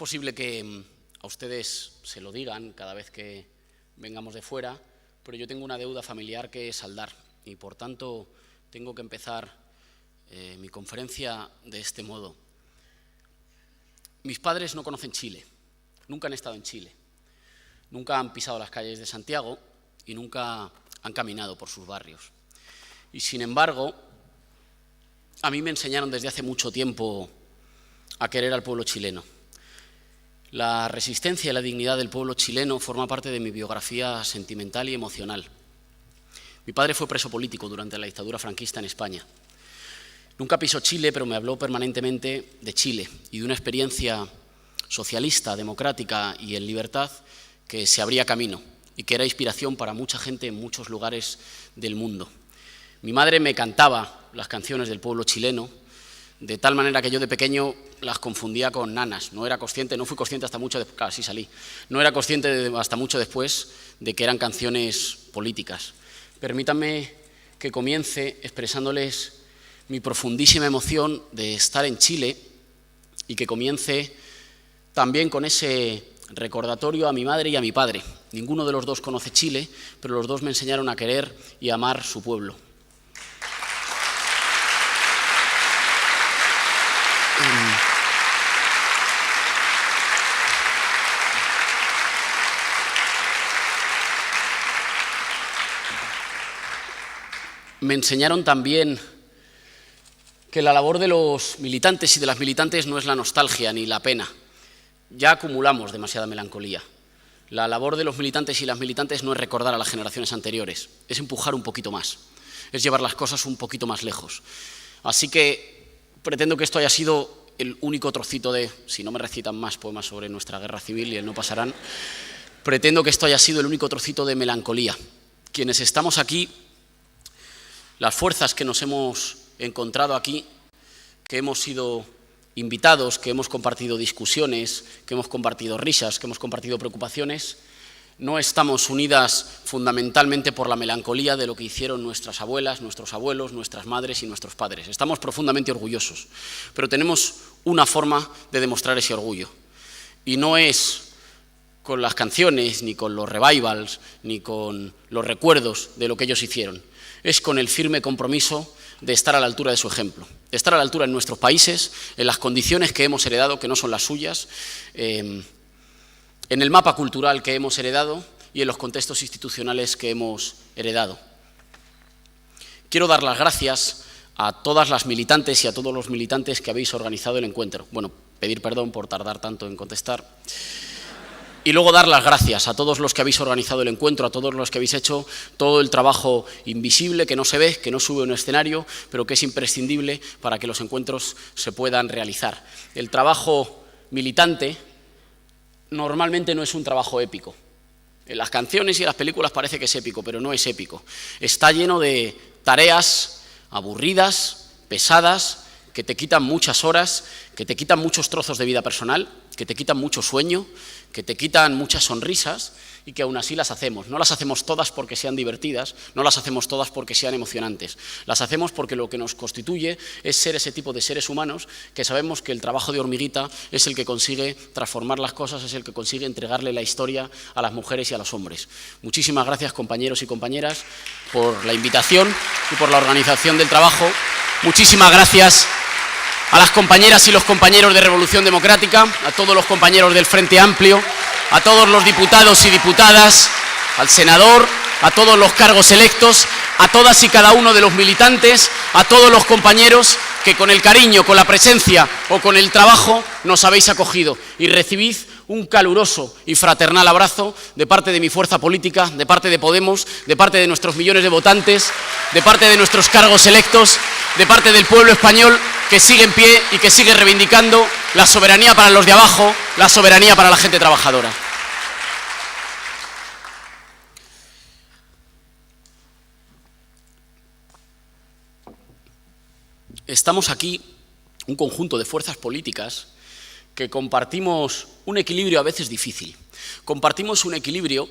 posible que a ustedes se lo digan cada vez que vengamos de fuera, pero yo tengo una deuda familiar que saldar y, por tanto, tengo que empezar mi conferencia de este modo. Mis padres no conocen Chile, nunca han estado en Chile, nunca han pisado las calles de Santiago y nunca han caminado por sus barrios. Y, sin embargo, a mí me enseñaron desde hace mucho tiempo a querer al pueblo chileno. La resistencia y la dignidad del pueblo chileno forma parte de mi biografía sentimental y emocional. Mi padre fue preso político durante la dictadura franquista en España. Nunca pisó Chile, pero me habló permanentemente de Chile y de una experiencia socialista, democrática y en libertad que se abría camino y que era inspiración para mucha gente en muchos lugares del mundo. Mi madre me cantaba las canciones del pueblo chileno, de tal manera que yo de pequeño las confundía con nanas. No fui consciente hasta mucho después, claro, sí salí, no era consciente hasta mucho después de que eran canciones políticas. Permítanme que comience expresándoles mi profundísima emoción de estar en Chile y que comience también con ese recordatorio a mi madre y a mi padre. Ninguno de los dos conoce Chile, pero los dos me enseñaron a querer y a amar su pueblo. Me enseñaron también que la labor de los militantes y de las militantes no es la nostalgia ni la pena. Ya acumulamos demasiada melancolía. La labor de los militantes y las militantes no es recordar a las generaciones anteriores, es empujar un poquito más, es llevar las cosas un poquito más lejos. Así que pretendo que esto haya sido el único trocito de, si no me recitan más poemas sobre nuestra guerra civil y el no pasarán, pretendo que esto haya sido el único trocito de melancolía. Quienes estamos aquí, las fuerzas que nos hemos encontrado aquí, que hemos sido invitados, que hemos compartido discusiones, que hemos compartido risas, que hemos compartido preocupaciones, no estamos unidas fundamentalmente por la melancolía de lo que hicieron nuestras abuelas, nuestros abuelos, nuestras madres y nuestros padres. Estamos profundamente orgullosos, pero tenemos una forma de demostrar ese orgullo. Y no es con las canciones, ni con los revivals, ni con los recuerdos de lo que ellos hicieron. Es con el firme compromiso de estar a la altura de su ejemplo, de estar a la altura en nuestros países, en las condiciones que hemos heredado, que no son las suyas, en el mapa cultural que hemos heredado y en los contextos institucionales que hemos heredado. Quiero dar las gracias a todas las militantes y a todos los militantes que habéis organizado el encuentro. Bueno, pedir perdón por tardar tanto en contestar. Y luego dar las gracias a todos los que habéis organizado el encuentro, a todos los que habéis hecho todo el trabajo invisible, que no se ve, que no sube a un escenario, pero que es imprescindible para que los encuentros se puedan realizar. El trabajo militante normalmente no es un trabajo épico. En las canciones y en las películas parece que es épico, pero no es épico. Está lleno de tareas aburridas, pesadas, que te quitan muchas horas, que te quitan muchos trozos de vida personal, que te quitan mucho sueño, que te quitan muchas sonrisas y que aún así las hacemos. No las hacemos todas porque sean divertidas, no las hacemos todas porque sean emocionantes. Las hacemos porque lo que nos constituye es ser ese tipo de seres humanos que sabemos que el trabajo de hormiguita es el que consigue transformar las cosas, es el que consigue entregarle la historia a las mujeres y a los hombres. Muchísimas gracias, compañeros y compañeras, por la invitación y por la organización del trabajo. Muchísimas gracias a las compañeras y los compañeros de Revolución Democrática, a todos los compañeros del Frente Amplio, a todos los diputados y diputadas, al senador, a todos los cargos electos, a todas y cada uno de los militantes, a todos los compañeros que con el cariño, con la presencia o con el trabajo nos habéis acogido. Y recibid un caluroso y fraternal abrazo de parte de mi fuerza política, de parte de Podemos, de parte de nuestros millones de votantes, de parte de nuestros cargos electos, de parte del pueblo español que sigue en pie y que sigue reivindicando la soberanía para los de abajo, la soberanía para la gente trabajadora. Estamos aquí, un conjunto de fuerzas políticas que compartimos un equilibrio a veces difícil. Compartimos un equilibrio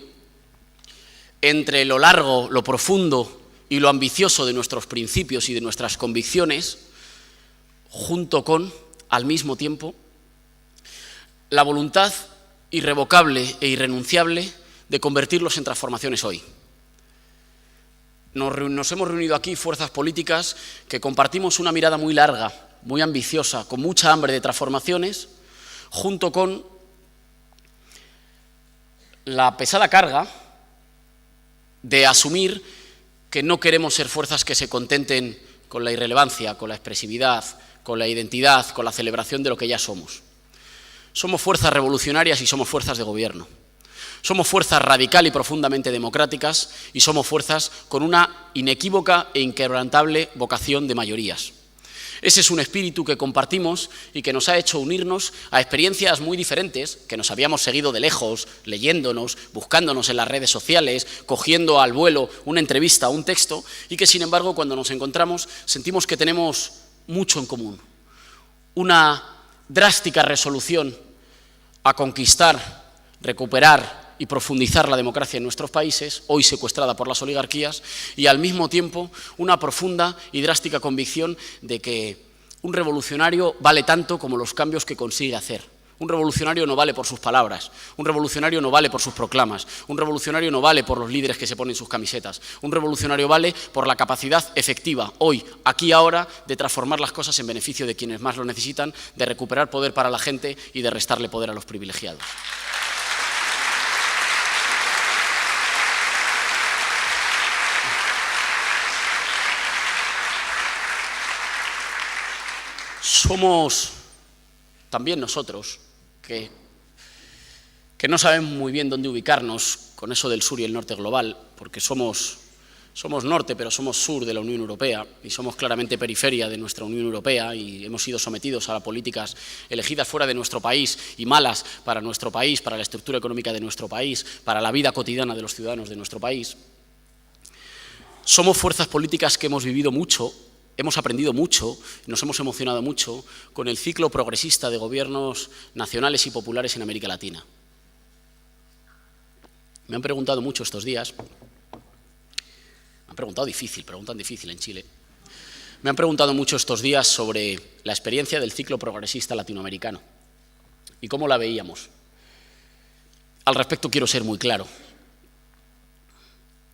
entre lo largo, lo profundo y lo ambicioso de nuestros principios y de nuestras convicciones, junto con, al mismo tiempo, la voluntad irrevocable e irrenunciable de convertirlos en transformaciones hoy. Nos hemos reunido aquí fuerzas políticas que compartimos una mirada muy larga, muy ambiciosa, con mucha hambre de transformaciones, junto con la pesada carga de asumir que no queremos ser fuerzas que se contenten con la irrelevancia, con la expresividad, con la identidad, con la celebración de lo que ya somos. Somos fuerzas revolucionarias y somos fuerzas de gobierno. Somos fuerzas radical y profundamente democráticas y somos fuerzas con una inequívoca e inquebrantable vocación de mayorías. Ese es un espíritu que compartimos y que nos ha hecho unirnos a experiencias muy diferentes, que nos habíamos seguido de lejos, leyéndonos, buscándonos en las redes sociales, cogiendo al vuelo una entrevista o un texto, y que sin embargo cuando nos encontramos sentimos que tenemos mucho en común. Una drástica resolución a conquistar, recuperar y profundizar la democracia en nuestros países, hoy secuestrada por las oligarquías, y al mismo tiempo una profunda y drástica convicción de que un revolucionario vale tanto como los cambios que consigue hacer. Un revolucionario no vale por sus palabras, un revolucionario no vale por sus proclamas, un revolucionario no vale por los líderes que se ponen sus camisetas, un revolucionario vale por la capacidad efectiva, hoy, aquí y ahora, de transformar las cosas en beneficio de quienes más lo necesitan, de recuperar poder para la gente y de restarle poder a los privilegiados. Somos también nosotros, que no sabemos muy bien dónde ubicarnos con eso del sur y el norte global, porque somos norte, pero somos sur de la Unión Europea y somos claramente periferia de nuestra Unión Europea y hemos sido sometidos a las políticas elegidas fuera de nuestro país y malas para nuestro país, para la estructura económica de nuestro país, para la vida cotidiana de los ciudadanos de nuestro país. Somos fuerzas políticas que hemos vivido mucho, hemos aprendido mucho, nos hemos emocionado mucho con el ciclo progresista de gobiernos nacionales y populares en América Latina. Me han preguntado mucho estos días, preguntan difícil en Chile, me han preguntado mucho estos días sobre la experiencia del ciclo progresista latinoamericano y cómo la veíamos. Al respecto quiero ser muy claro.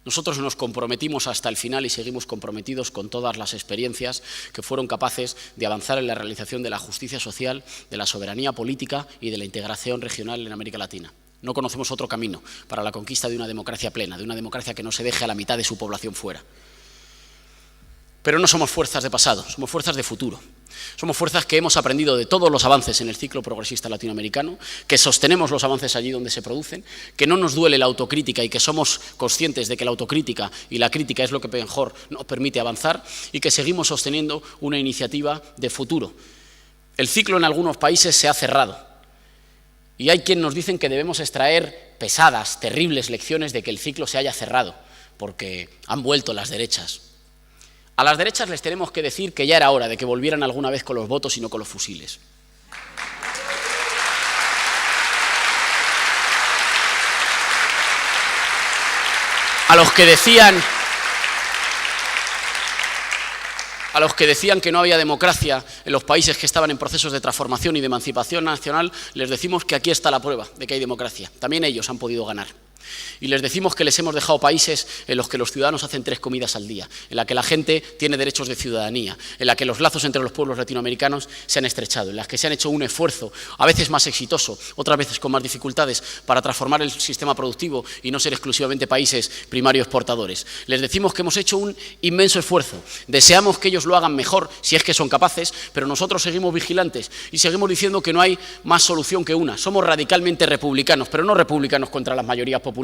Nosotros nos comprometimos hasta el final y seguimos comprometidos con todas las experiencias que fueron capaces de avanzar en la realización de la justicia social, de la soberanía política y de la integración regional en América Latina. No conocemos otro camino para la conquista de una democracia plena, de una democracia que no se deje a la mitad de su población fuera. Pero no somos fuerzas de pasado, somos fuerzas de futuro. Somos fuerzas que hemos aprendido de todos los avances en el ciclo progresista latinoamericano, que sostenemos los avances allí donde se producen, que no nos duele la autocrítica y que somos conscientes de que la autocrítica y la crítica es lo que mejor nos permite avanzar y que seguimos sosteniendo una iniciativa de futuro. El ciclo en algunos países se ha cerrado y hay quienes nos dicen que debemos extraer pesadas, terribles lecciones de que el ciclo se haya cerrado, porque han vuelto las derechas. A las derechas les tenemos que decir que ya era hora de que volvieran alguna vez con los votos y no con los fusiles. A los que decían que no había democracia en los países que estaban en procesos de transformación y de emancipación nacional, les decimos que aquí está la prueba de que hay democracia. También ellos han podido ganar. Y les decimos que les hemos dejado países en los que los ciudadanos hacen 3 comidas al día, en la que la gente tiene derechos de ciudadanía, en la que los lazos entre los pueblos latinoamericanos se han estrechado, en las que se han hecho un esfuerzo, a veces más exitoso, otras veces con más dificultades, para transformar el sistema productivo y no ser exclusivamente países primarios exportadores. Les decimos que hemos hecho un inmenso esfuerzo, deseamos que ellos lo hagan mejor, si es que son capaces, pero nosotros seguimos vigilantes y seguimos diciendo que no hay más solución que una. Somos radicalmente republicanos, pero no republicanos contra las mayorías populares.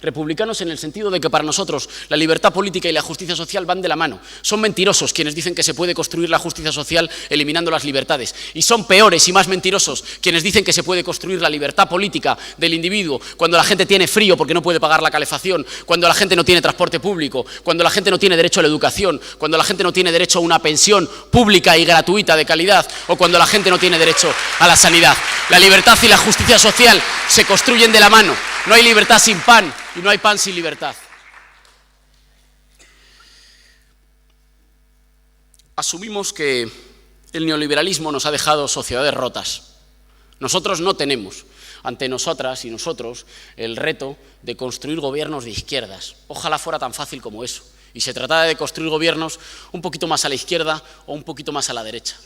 Republicanos en el sentido de que para nosotros la libertad política y la justicia social van de la mano. Son mentirosos quienes dicen que se puede construir la justicia social eliminando las libertades. Y son peores y más mentirosos quienes dicen que se puede construir la libertad política del individuo cuando la gente tiene frío porque no puede pagar la calefacción, cuando la gente no tiene transporte público, cuando la gente no tiene derecho a la educación, cuando la gente no tiene derecho a una pensión pública y gratuita de calidad o cuando la gente no tiene derecho a la sanidad. La libertad y la justicia social se construyen de la mano. No hay libertad sin pan y no hay pan sin libertad. Asumimos que el neoliberalismo nos ha dejado sociedades rotas, Nosotros no tenemos ante nosotras y nosotros el reto de construir gobiernos de izquierdas. Ojalá fuera tan fácil como eso. Y se trataba de construir gobiernos un poquito más a la izquierda o un poquito más a la derecha.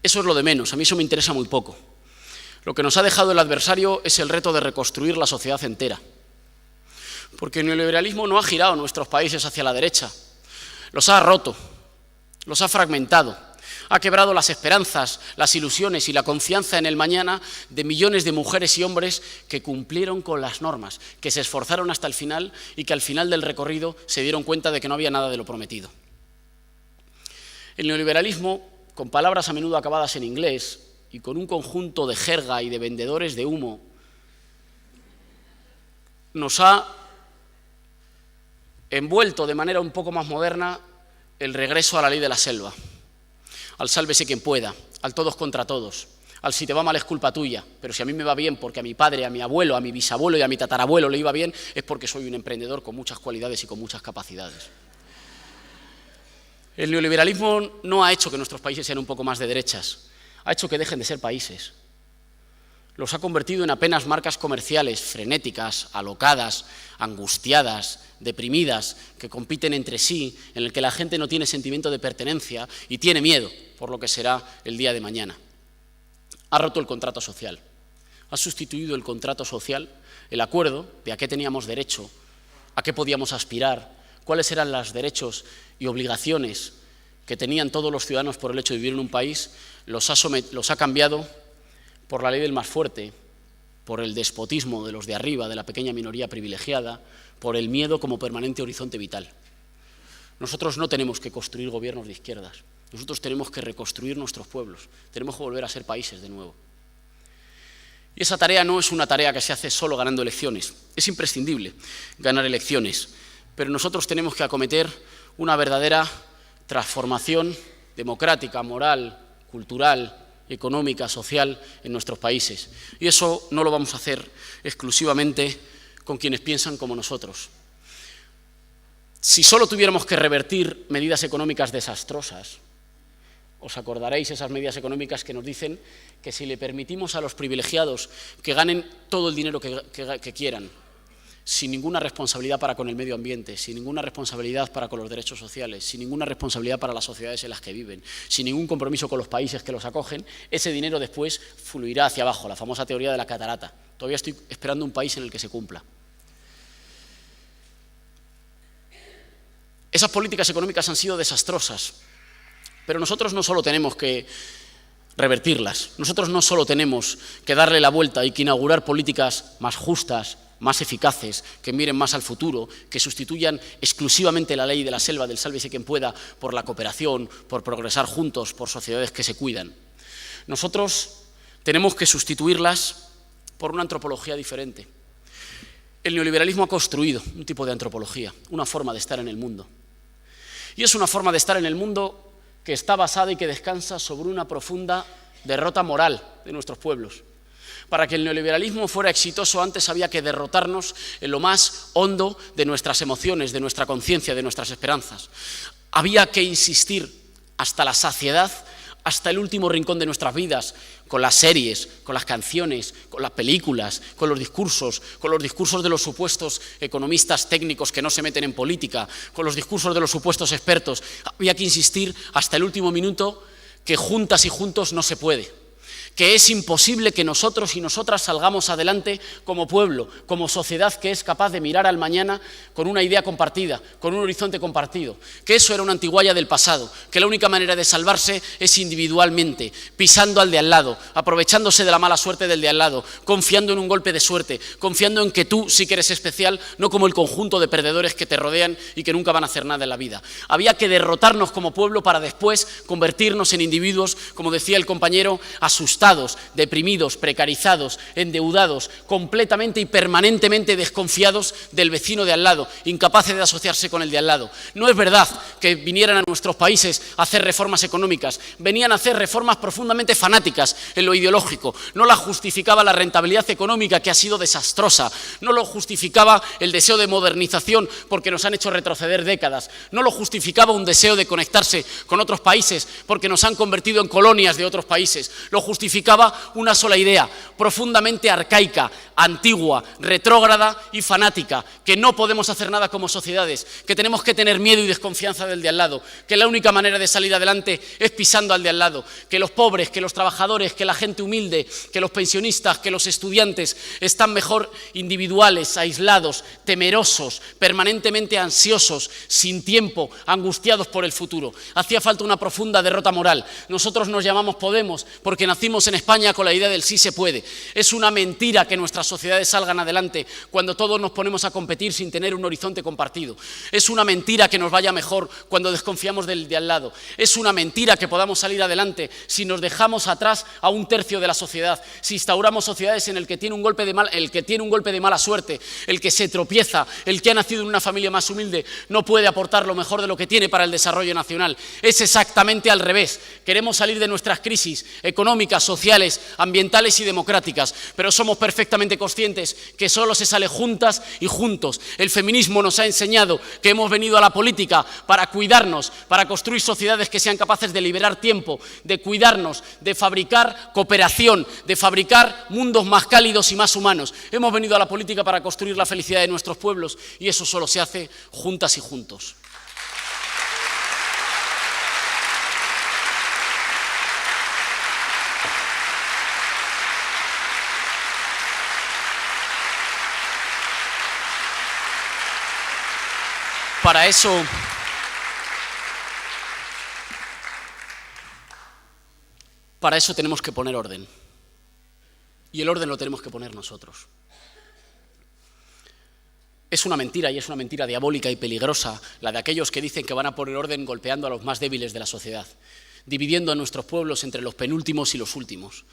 Eso es lo de menos, a mí eso me interesa muy poco. Lo que nos ha dejado el adversario es el reto de reconstruir la sociedad entera. Porque el neoliberalismo no ha girado nuestros países hacia la derecha, los ha roto, los ha fragmentado, ha quebrado las esperanzas, las ilusiones y la confianza en el mañana de millones de mujeres y hombres que cumplieron con las normas, que se esforzaron hasta el final y que al final del recorrido se dieron cuenta de que no había nada de lo prometido. El neoliberalismo, con palabras a menudo acabadas en inglés y con un conjunto de jerga y de vendedores de humo, nos ha envuelto de manera un poco más moderna el regreso a la ley de la selva, al sálvese quien pueda, al todos contra todos, al si te va mal es culpa tuya, pero si a mí me va bien porque a mi padre, a mi abuelo, a mi bisabuelo y a mi tatarabuelo le iba bien, es porque soy un emprendedor con muchas cualidades y con muchas capacidades. El neoliberalismo no ha hecho que nuestros países sean un poco más de derechas, ha hecho que dejen de ser países. Los ha convertido en apenas marcas comerciales frenéticas, alocadas, angustiadas, deprimidas, que compiten entre sí, en el que la gente no tiene sentimiento de pertenencia y tiene miedo por lo que será el día de mañana. Ha roto el contrato social, ha sustituido el contrato social, el acuerdo de a qué teníamos derecho, a qué podíamos aspirar, cuáles eran los derechos y obligaciones que tenían todos los ciudadanos por el hecho de vivir en un país, los ha cambiado por la ley del más fuerte, por el despotismo de los de arriba, de la pequeña minoría privilegiada, por el miedo como permanente horizonte vital. Nosotros no tenemos que construir gobiernos de izquierdas, nosotros tenemos que reconstruir nuestros pueblos, tenemos que volver a ser países de nuevo. Y esa tarea no es una tarea que se hace solo ganando elecciones, es imprescindible ganar elecciones, pero nosotros tenemos que acometer una verdadera transformación democrática, moral, cultural, económica, social en nuestros países. Y eso no lo vamos a hacer exclusivamente con quienes piensan como nosotros. Si solo tuviéramos que revertir medidas económicas desastrosas, os acordaréis esas medidas económicas que nos dicen que si le permitimos a los privilegiados que ganen todo el dinero que quieran, sin ninguna responsabilidad para con el medio ambiente, sin ninguna responsabilidad para con los derechos sociales, sin ninguna responsabilidad para las sociedades en las que viven, sin ningún compromiso con los países que los acogen, ese dinero después fluirá hacia abajo, la famosa teoría de la catarata. Todavía estoy esperando un país en el que se cumpla. Esas políticas económicas han sido desastrosas, pero nosotros no solo tenemos que revertirlas, nosotros no solo tenemos que darle la vuelta y que inaugurar políticas más justas, más eficaces, que miren más al futuro, que sustituyan exclusivamente la ley de la selva, del sálvese quien pueda, por la cooperación, por progresar juntos, por sociedades que se cuidan. Nosotros tenemos que sustituirlas por una antropología diferente. El neoliberalismo ha construido un tipo de antropología, una forma de estar en el mundo. Y es una forma de estar en el mundo que está basada y que descansa sobre una profunda derrota moral de nuestros pueblos. Para que el neoliberalismo fuera exitoso, antes había que derrotarnos en lo más hondo de nuestras emociones, de nuestra conciencia, de nuestras esperanzas. Había que insistir hasta la saciedad, hasta el último rincón de nuestras vidas, con las series, con las canciones, con las películas, con los discursos de los supuestos economistas técnicos que no se meten en política, con los discursos de los supuestos expertos. Había que insistir hasta el último minuto que juntas y juntos no se puede, que es imposible que nosotros y nosotras salgamos adelante como pueblo, como sociedad que es capaz de mirar al mañana con una idea compartida, con un horizonte compartido, que eso era una antigualla del pasado, que la única manera de salvarse es individualmente, pisando al de al lado, aprovechándose de la mala suerte del de al lado, confiando en un golpe de suerte, confiando en que tú sí que eres especial, no como el conjunto de perdedores que te rodean y que nunca van a hacer nada en la vida. Había que derrotarnos como pueblo para después convertirnos en individuos, como decía el compañero, asustados, deprimidos, precarizados, endeudados, completamente y permanentemente desconfiados del vecino de al lado, incapaces de asociarse con el de al lado. No es verdad que vinieran a nuestros países a hacer reformas económicas, venían a hacer reformas profundamente fanáticas en lo ideológico. No la justificaba la rentabilidad económica, que ha sido desastrosa, no lo justificaba el deseo de modernización, porque nos han hecho retroceder décadas, no lo justificaba un deseo de conectarse con otros países, porque nos han convertido en colonias de otros países, lo justificaba significaba una sola idea, profundamente arcaica, antigua, retrógrada y fanática, que no podemos hacer nada como sociedades, que tenemos que tener miedo y desconfianza del de al lado, que la única manera de salir adelante es pisando al de al lado, que los pobres, que los trabajadores, que la gente humilde, que los pensionistas, que los estudiantes están mejor individuales, aislados, temerosos, permanentemente ansiosos, sin tiempo, angustiados por el futuro. Hacía falta una profunda derrota moral. Nosotros nos llamamos Podemos porque nacimos en España con la idea del sí se puede. Es una mentira que nuestras sociedades salgan adelante cuando todos nos ponemos a competir sin tener un horizonte compartido. Es una mentira que nos vaya mejor cuando desconfiamos del de al lado. Es una mentira que podamos salir adelante si nos dejamos atrás a un tercio de la sociedad, si instauramos sociedades en el que tiene un golpe de mala suerte, el que se tropieza, el que ha nacido en una familia más humilde, no puede aportar lo mejor de lo que tiene para el desarrollo nacional. Es exactamente al revés. Queremos salir de nuestras crisis económicas, sociales, ambientales y democráticas, pero somos perfectamente conscientes que solo se sale juntas y juntos. El feminismo nos ha enseñado que hemos venido a la política para cuidarnos, para construir sociedades que sean capaces de liberar tiempo, de cuidarnos, de fabricar cooperación, de fabricar mundos más cálidos y más humanos. Hemos venido a la política para construir la felicidad de nuestros pueblos y eso solo se hace juntas y juntos. Para eso tenemos que poner orden. Y el orden lo tenemos que poner nosotros. Es una mentira, y es una mentira diabólica y peligrosa, la de aquellos que dicen que van a poner orden golpeando a los más débiles de la sociedad, dividiendo a nuestros pueblos entre los penúltimos y los últimos,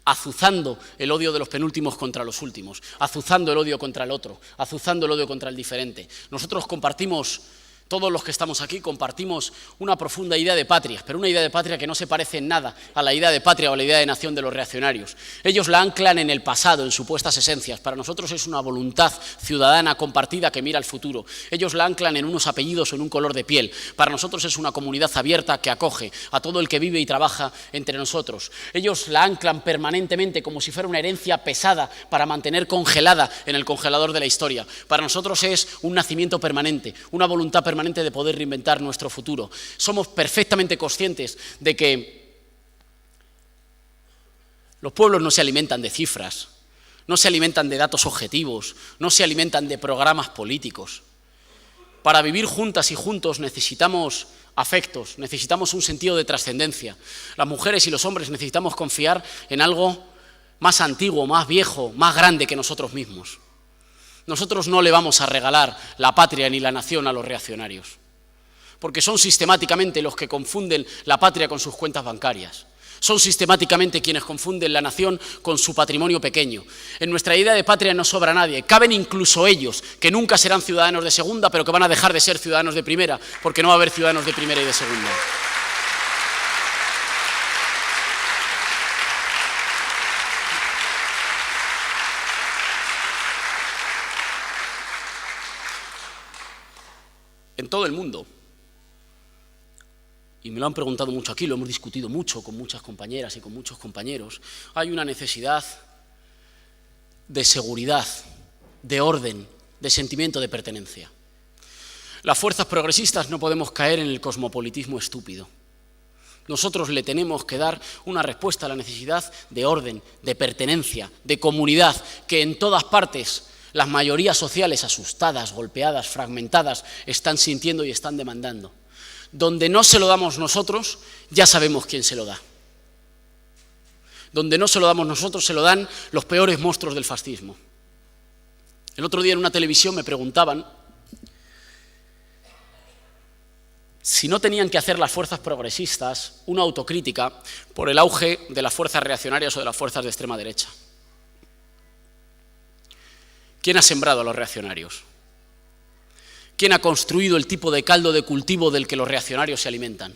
azuzando el odio de los penúltimos contra los últimos, azuzando el odio contra el otro, azuzando el odio contra el diferente. Nosotros compartimos, todos los que estamos aquí, compartimos una profunda idea de patria, pero una idea de patria que no se parece en nada a la idea de patria o a la idea de nación de los reaccionarios. Ellos la anclan en el pasado, en supuestas esencias. Para nosotros es una voluntad ciudadana compartida que mira al futuro. Ellos la anclan en unos apellidos o en un color de piel. Para nosotros es una comunidad abierta que acoge a todo el que vive y trabaja entre nosotros. Ellos la anclan permanentemente como si fuera una herencia pesada para mantener congelada en el congelador de la historia. Para nosotros es un nacimiento permanente, una voluntad permanente de poder reinventar nuestro futuro. Somos perfectamente conscientes de que los pueblos no se alimentan de cifras, no se alimentan de datos objetivos, no se alimentan de programas políticos. Para vivir juntas y juntos necesitamos afectos, necesitamos un sentido de trascendencia. Las mujeres y los hombres necesitamos confiar en algo más antiguo, más viejo, más grande que nosotros mismos. Nosotros no le vamos a regalar la patria ni la nación a los reaccionarios, porque son sistemáticamente los que confunden la patria con sus cuentas bancarias. Son sistemáticamente quienes confunden la nación con su patrimonio pequeño. En nuestra idea de patria no sobra nadie. Caben incluso ellos, que nunca serán ciudadanos de segunda, pero que van a dejar de ser ciudadanos de primera, porque no va a haber ciudadanos de primera y de segunda. En todo el mundo, y me lo han preguntado mucho aquí, lo hemos discutido mucho con muchas compañeras y con muchos compañeros, hay una necesidad de seguridad, de orden, de sentimiento de pertenencia. Las fuerzas progresistas no podemos caer en el cosmopolitismo estúpido. Nosotros le tenemos que dar una respuesta a la necesidad de orden, de pertenencia, de comunidad, que en todas partes las mayorías sociales asustadas, golpeadas, fragmentadas, están sintiendo y están demandando. Donde no se lo damos nosotros, ya sabemos quién se lo da. Donde no se lo damos nosotros, se lo dan los peores monstruos del fascismo. El otro día en una televisión me preguntaban si no tenían que hacer las fuerzas progresistas una autocrítica por el auge de las fuerzas reaccionarias o de las fuerzas de extrema derecha. ¿Quién ha sembrado a los reaccionarios? ¿Quién ha construido el tipo de caldo de cultivo del que los reaccionarios se alimentan?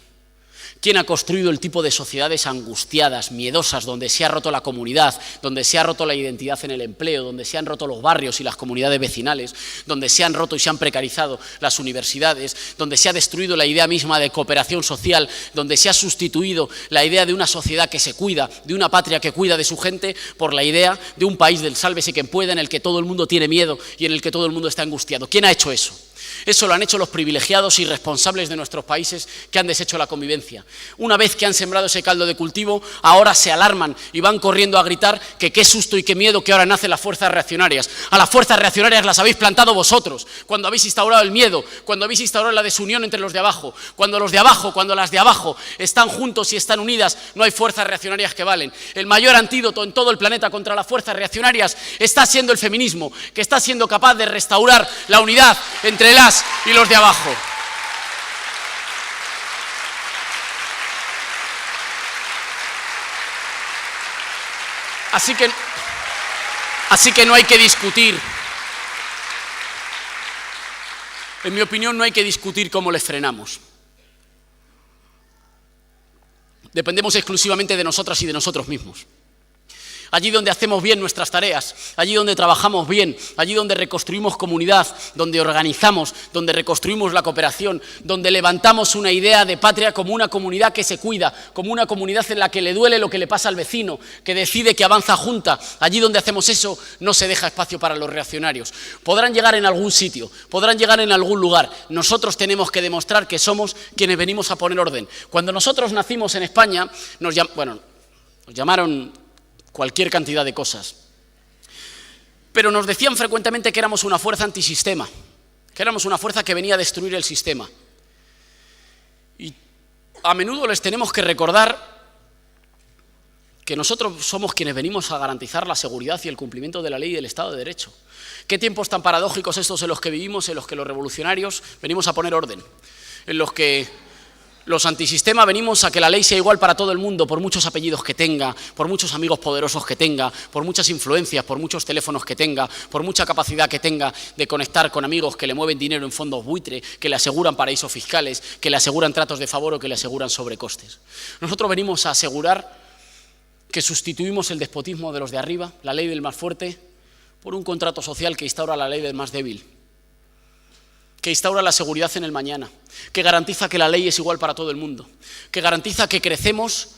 ¿Quién ha construido el tipo de sociedades angustiadas, miedosas, donde se ha roto la comunidad, donde se ha roto la identidad en el empleo, donde se han roto los barrios y las comunidades vecinales, donde se han roto y se han precarizado las universidades, donde se ha destruido la idea misma de cooperación social, donde se ha sustituido la idea de una sociedad que se cuida, de una patria que cuida de su gente, por la idea de un país del sálvese quien pueda, en el que todo el mundo tiene miedo y en el que todo el mundo está angustiado? ¿Quién ha hecho eso? Eso lo han hecho los privilegiados y responsables de nuestros países que han deshecho la convivencia. Una vez que han sembrado ese caldo de cultivo, ahora se alarman y van corriendo a gritar que qué susto y qué miedo que ahora nacen las fuerzas reaccionarias. A las fuerzas reaccionarias las habéis plantado vosotros, cuando habéis instaurado el miedo, cuando habéis instaurado la desunión entre los de abajo. Cuando los de abajo, cuando las de abajo están juntos y están unidas, no hay fuerzas reaccionarias que valen. El mayor antídoto en todo el planeta contra las fuerzas reaccionarias está siendo el feminismo, que está siendo capaz de restaurar la unidad entre las y los de abajo. Así que no hay que discutir. En mi opinión, no hay que discutir cómo les frenamos. Dependemos exclusivamente de nosotras y de nosotros mismos. Allí donde hacemos bien nuestras tareas, allí donde trabajamos bien, allí donde reconstruimos comunidad, donde organizamos, donde reconstruimos la cooperación, donde levantamos una idea de patria como una comunidad que se cuida, como una comunidad en la que le duele lo que le pasa al vecino, que decide que avanza junta. Allí donde hacemos eso no se deja espacio para los reaccionarios. Podrán llegar en algún sitio, podrán llegar en algún lugar. Nosotros tenemos que demostrar que somos quienes venimos a poner orden. Cuando nosotros nacimos en España, nos llamaron cualquier cantidad de cosas, pero nos decían frecuentemente que éramos una fuerza antisistema, que éramos una fuerza que venía a destruir el sistema. Y a menudo les tenemos que recordar que nosotros somos quienes venimos a garantizar la seguridad y el cumplimiento de la ley y del Estado de Derecho. Qué tiempos tan paradójicos estos en los que vivimos, en los que los revolucionarios venimos a poner orden, en los que los antisistema venimos a que la ley sea igual para todo el mundo, por muchos apellidos que tenga, por muchos amigos poderosos que tenga, por muchas influencias, por muchos teléfonos que tenga, por mucha capacidad que tenga de conectar con amigos que le mueven dinero en fondos buitre, que le aseguran paraísos fiscales, que le aseguran tratos de favor o que le aseguran sobrecostes. Nosotros venimos a asegurar que sustituimos el despotismo de los de arriba, la ley del más fuerte, por un contrato social que instaura la ley del más débil, que instaura la seguridad en el mañana, que garantiza que la ley es igual para todo el mundo, que garantiza que crecemos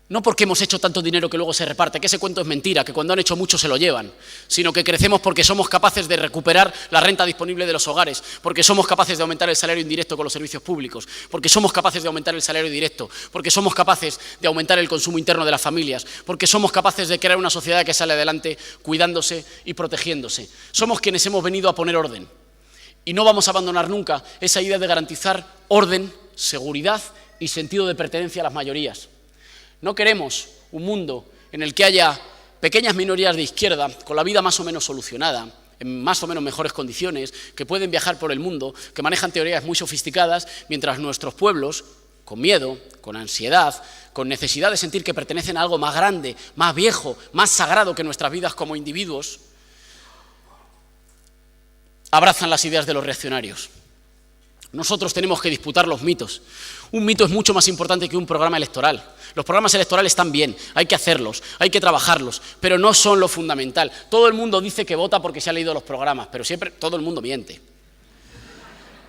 no porque hemos hecho tanto dinero que luego se reparte, que ese cuento es mentira, que cuando han hecho mucho se lo llevan, sino que crecemos porque somos capaces de recuperar la renta disponible de los hogares, porque somos capaces de aumentar el salario indirecto con los servicios públicos, porque somos capaces de aumentar el salario directo, porque somos capaces de aumentar el consumo interno de las familias, porque somos capaces de crear una sociedad que sale adelante cuidándose y protegiéndose. Somos quienes hemos venido a poner orden. Y no vamos a abandonar nunca esa idea de garantizar orden, seguridad y sentido de pertenencia a las mayorías. No queremos un mundo en el que haya pequeñas minorías de izquierda con la vida más o menos solucionada, en más o menos mejores condiciones, que pueden viajar por el mundo, que manejan teorías muy sofisticadas, mientras nuestros pueblos, con miedo, con ansiedad, con necesidad de sentir que pertenecen a algo más grande, más viejo, más sagrado que nuestras vidas como individuos, abrazan las ideas de los reaccionarios. Nosotros tenemos que disputar los mitos. Un mito es mucho más importante que un programa electoral. Los programas electorales están bien, hay que hacerlos, hay que trabajarlos, pero no son lo fundamental. Todo el mundo dice que vota porque se ha leído los programas, pero siempre todo el mundo miente.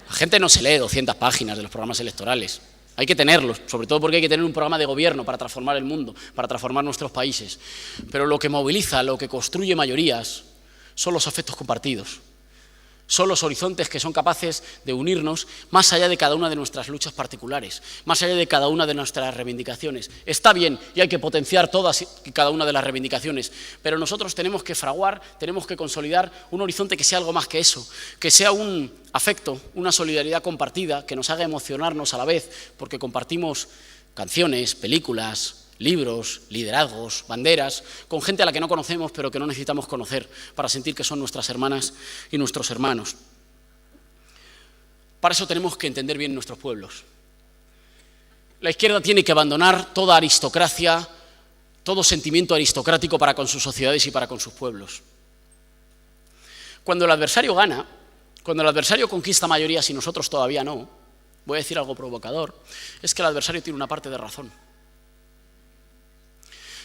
La gente no se lee 200 páginas de los programas electorales. Hay que tenerlos, sobre todo porque hay que tener un programa de gobierno para transformar el mundo, para transformar nuestros países. Pero lo que moviliza, lo que construye mayorías, son los afectos compartidos. Son los horizontes que son capaces de unirnos más allá de cada una de nuestras luchas particulares, más allá de cada una de nuestras reivindicaciones. Está bien y hay que potenciar todas y cada una de las reivindicaciones, pero nosotros tenemos que fraguar, tenemos que consolidar un horizonte que sea algo más que eso, que sea un afecto, una solidaridad compartida, que nos haga emocionarnos a la vez, porque compartimos canciones, películas, libros, liderazgos, banderas, con gente a la que no conocemos pero que no necesitamos conocer para sentir que son nuestras hermanas y nuestros hermanos. Para eso tenemos que entender bien nuestros pueblos. La izquierda tiene que abandonar toda aristocracia, todo sentimiento aristocrático para con sus sociedades y para con sus pueblos. Cuando el adversario gana, cuando el adversario conquista mayorías y nosotros todavía no, voy a decir algo provocador, es que el adversario tiene una parte de razón.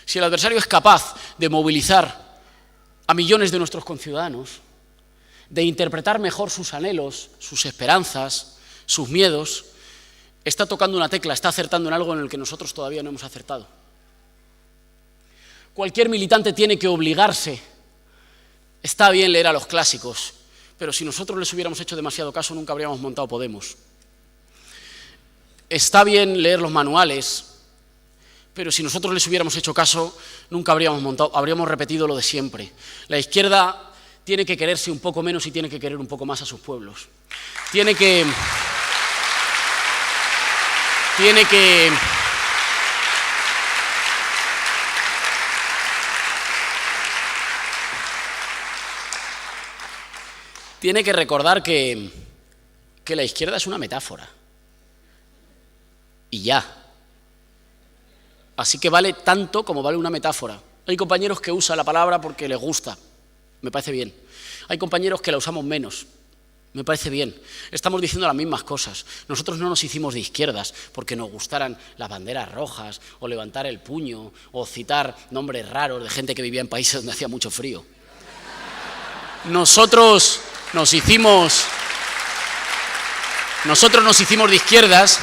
Si el adversario es capaz de movilizar a millones de nuestros conciudadanos, de interpretar mejor sus anhelos, sus esperanzas, sus miedos, está tocando una tecla, está acertando en algo en el que nosotros todavía no hemos acertado. Cualquier militante tiene que obligarse. Está bien leer a los clásicos, pero si nosotros les hubiéramos hecho demasiado caso, nunca habríamos montado Podemos. Está bien leer los manuales, pero si nosotros les hubiéramos hecho caso, nunca habríamos repetido lo de siempre. La izquierda tiene que quererse un poco menos y tiene que querer un poco más a sus pueblos. Tiene que recordar que la izquierda es una metáfora. Y ya. Así que vale tanto como vale una metáfora. Hay compañeros que usan la palabra porque les gusta. Me parece bien. Hay compañeros que la usamos menos. Me parece bien. Estamos diciendo las mismas cosas. Nosotros no nos hicimos de izquierdas porque nos gustaran las banderas rojas o levantar el puño o citar nombres raros de gente que vivía en países donde hacía mucho frío. Nosotros nos hicimos de izquierdas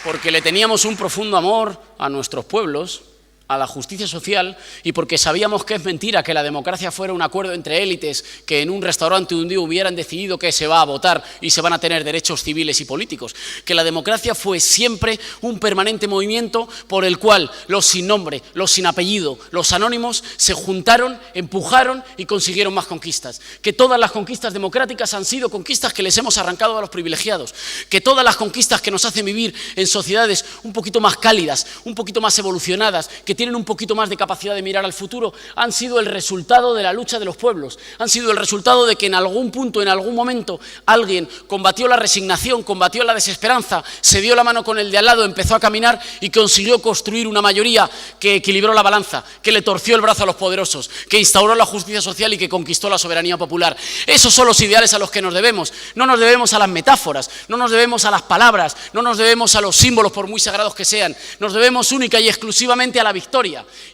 porque le teníamos un profundo amor a nuestros pueblos, a la justicia social, y porque sabíamos que es mentira que la democracia fuera un acuerdo entre élites que en un restaurante un día hubieran decidido que se va a votar y se van a tener derechos civiles y políticos. Que la democracia fue siempre un permanente movimiento por el cual los sin nombre, los sin apellido, los anónimos se juntaron, empujaron y consiguieron más conquistas. Que todas las conquistas democráticas han sido conquistas que les hemos arrancado a los privilegiados. Que todas las conquistas que nos hacen vivir en sociedades un poquito más cálidas, un poquito más evolucionadas, que tienen un poquito más de capacidad de mirar al futuro, han sido el resultado de la lucha de los pueblos, han sido el resultado de que en algún punto, en algún momento, alguien combatió la resignación, combatió la desesperanza, se dio la mano con el de al lado, empezó a caminar y consiguió construir una mayoría que equilibró la balanza, que le torció el brazo a los poderosos, que instauró la justicia social y que conquistó la soberanía popular. Esos son los ideales a los que nos debemos. No nos debemos a las metáforas, no nos debemos a las palabras, no nos debemos a los símbolos por muy sagrados que sean, nos debemos única y exclusivamente a la victoria.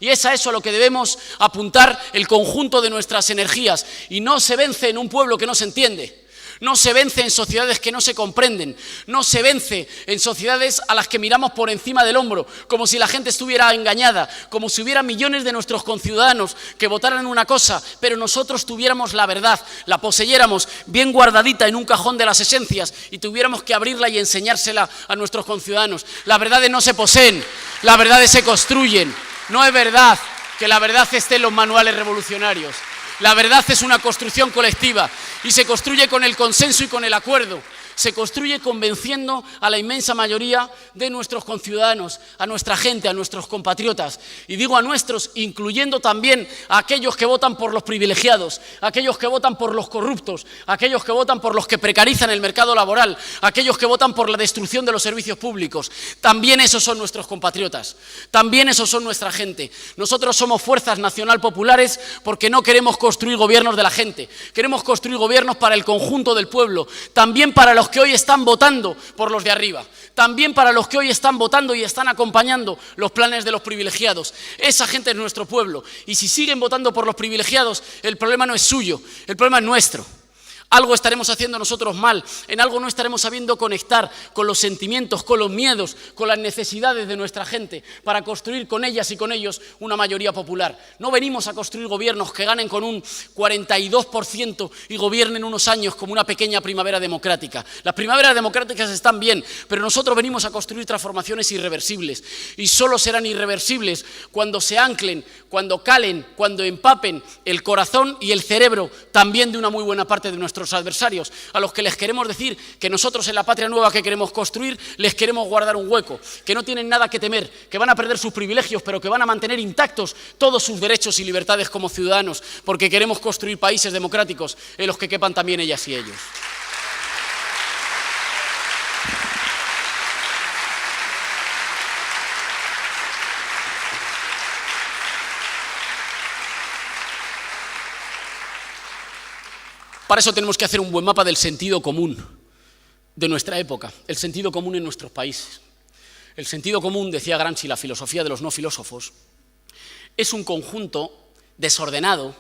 Y es a eso a lo que debemos apuntar el conjunto de nuestras energías. Y no se vence en un pueblo que no se entiende. No se vence en sociedades que no se comprenden. No se vence en sociedades a las que miramos por encima del hombro, como si la gente estuviera engañada, como si hubiera millones de nuestros conciudadanos que votaran una cosa, pero nosotros tuviéramos la verdad, la poseyéramos bien guardadita en un cajón de las esencias y tuviéramos que abrirla y enseñársela a nuestros conciudadanos. Las verdades no se poseen, las verdades se construyen. No es verdad que la verdad esté en los manuales revolucionarios. La verdad es una construcción colectiva y se construye con el consenso y con el acuerdo. Se construye convenciendo a la inmensa mayoría de nuestros conciudadanos, a nuestra gente, a nuestros compatriotas. Y digo a nuestros, incluyendo también a aquellos que votan por los privilegiados, a aquellos que votan por los corruptos, a aquellos que votan por los que precarizan el mercado laboral, a aquellos que votan por la destrucción de los servicios públicos. También esos son nuestros compatriotas, también esos son nuestra gente. Nosotros somos fuerzas nacional populares porque no queremos construir gobiernos de la gente, queremos construir gobiernos para el conjunto del pueblo, también para los que hoy están votando por los de arriba, también para los que hoy están votando y están acompañando los planes de los privilegiados. Esa gente es nuestro pueblo y si siguen votando por los privilegiados, el problema no es suyo, el problema es nuestro. Algo estaremos haciendo nosotros mal, en algo no estaremos sabiendo conectar con los sentimientos, con los miedos, con las necesidades de nuestra gente para construir con ellas y con ellos una mayoría popular. No venimos a construir gobiernos que ganen con un 42% y gobiernen unos años como una pequeña primavera democrática. Las primaveras democráticas están bien, pero nosotros venimos a construir transformaciones irreversibles y solo serán irreversibles cuando se anclen, cuando calen, cuando empapen el corazón y el cerebro también de una muy buena parte de nuestros adversarios, a los que les queremos decir que nosotros en la patria nueva que queremos construir les queremos guardar un hueco, que no tienen nada que temer, que van a perder sus privilegios, pero que van a mantener intactos todos sus derechos y libertades como ciudadanos, porque queremos construir países democráticos en los que quepan también ellas y ellos. Para eso tenemos que hacer un buen mapa del sentido común, de nuestra época, el sentido común en nuestros países. El sentido común, decía Gramsci, la filosofía de los no filósofos, es un conjunto desordenado,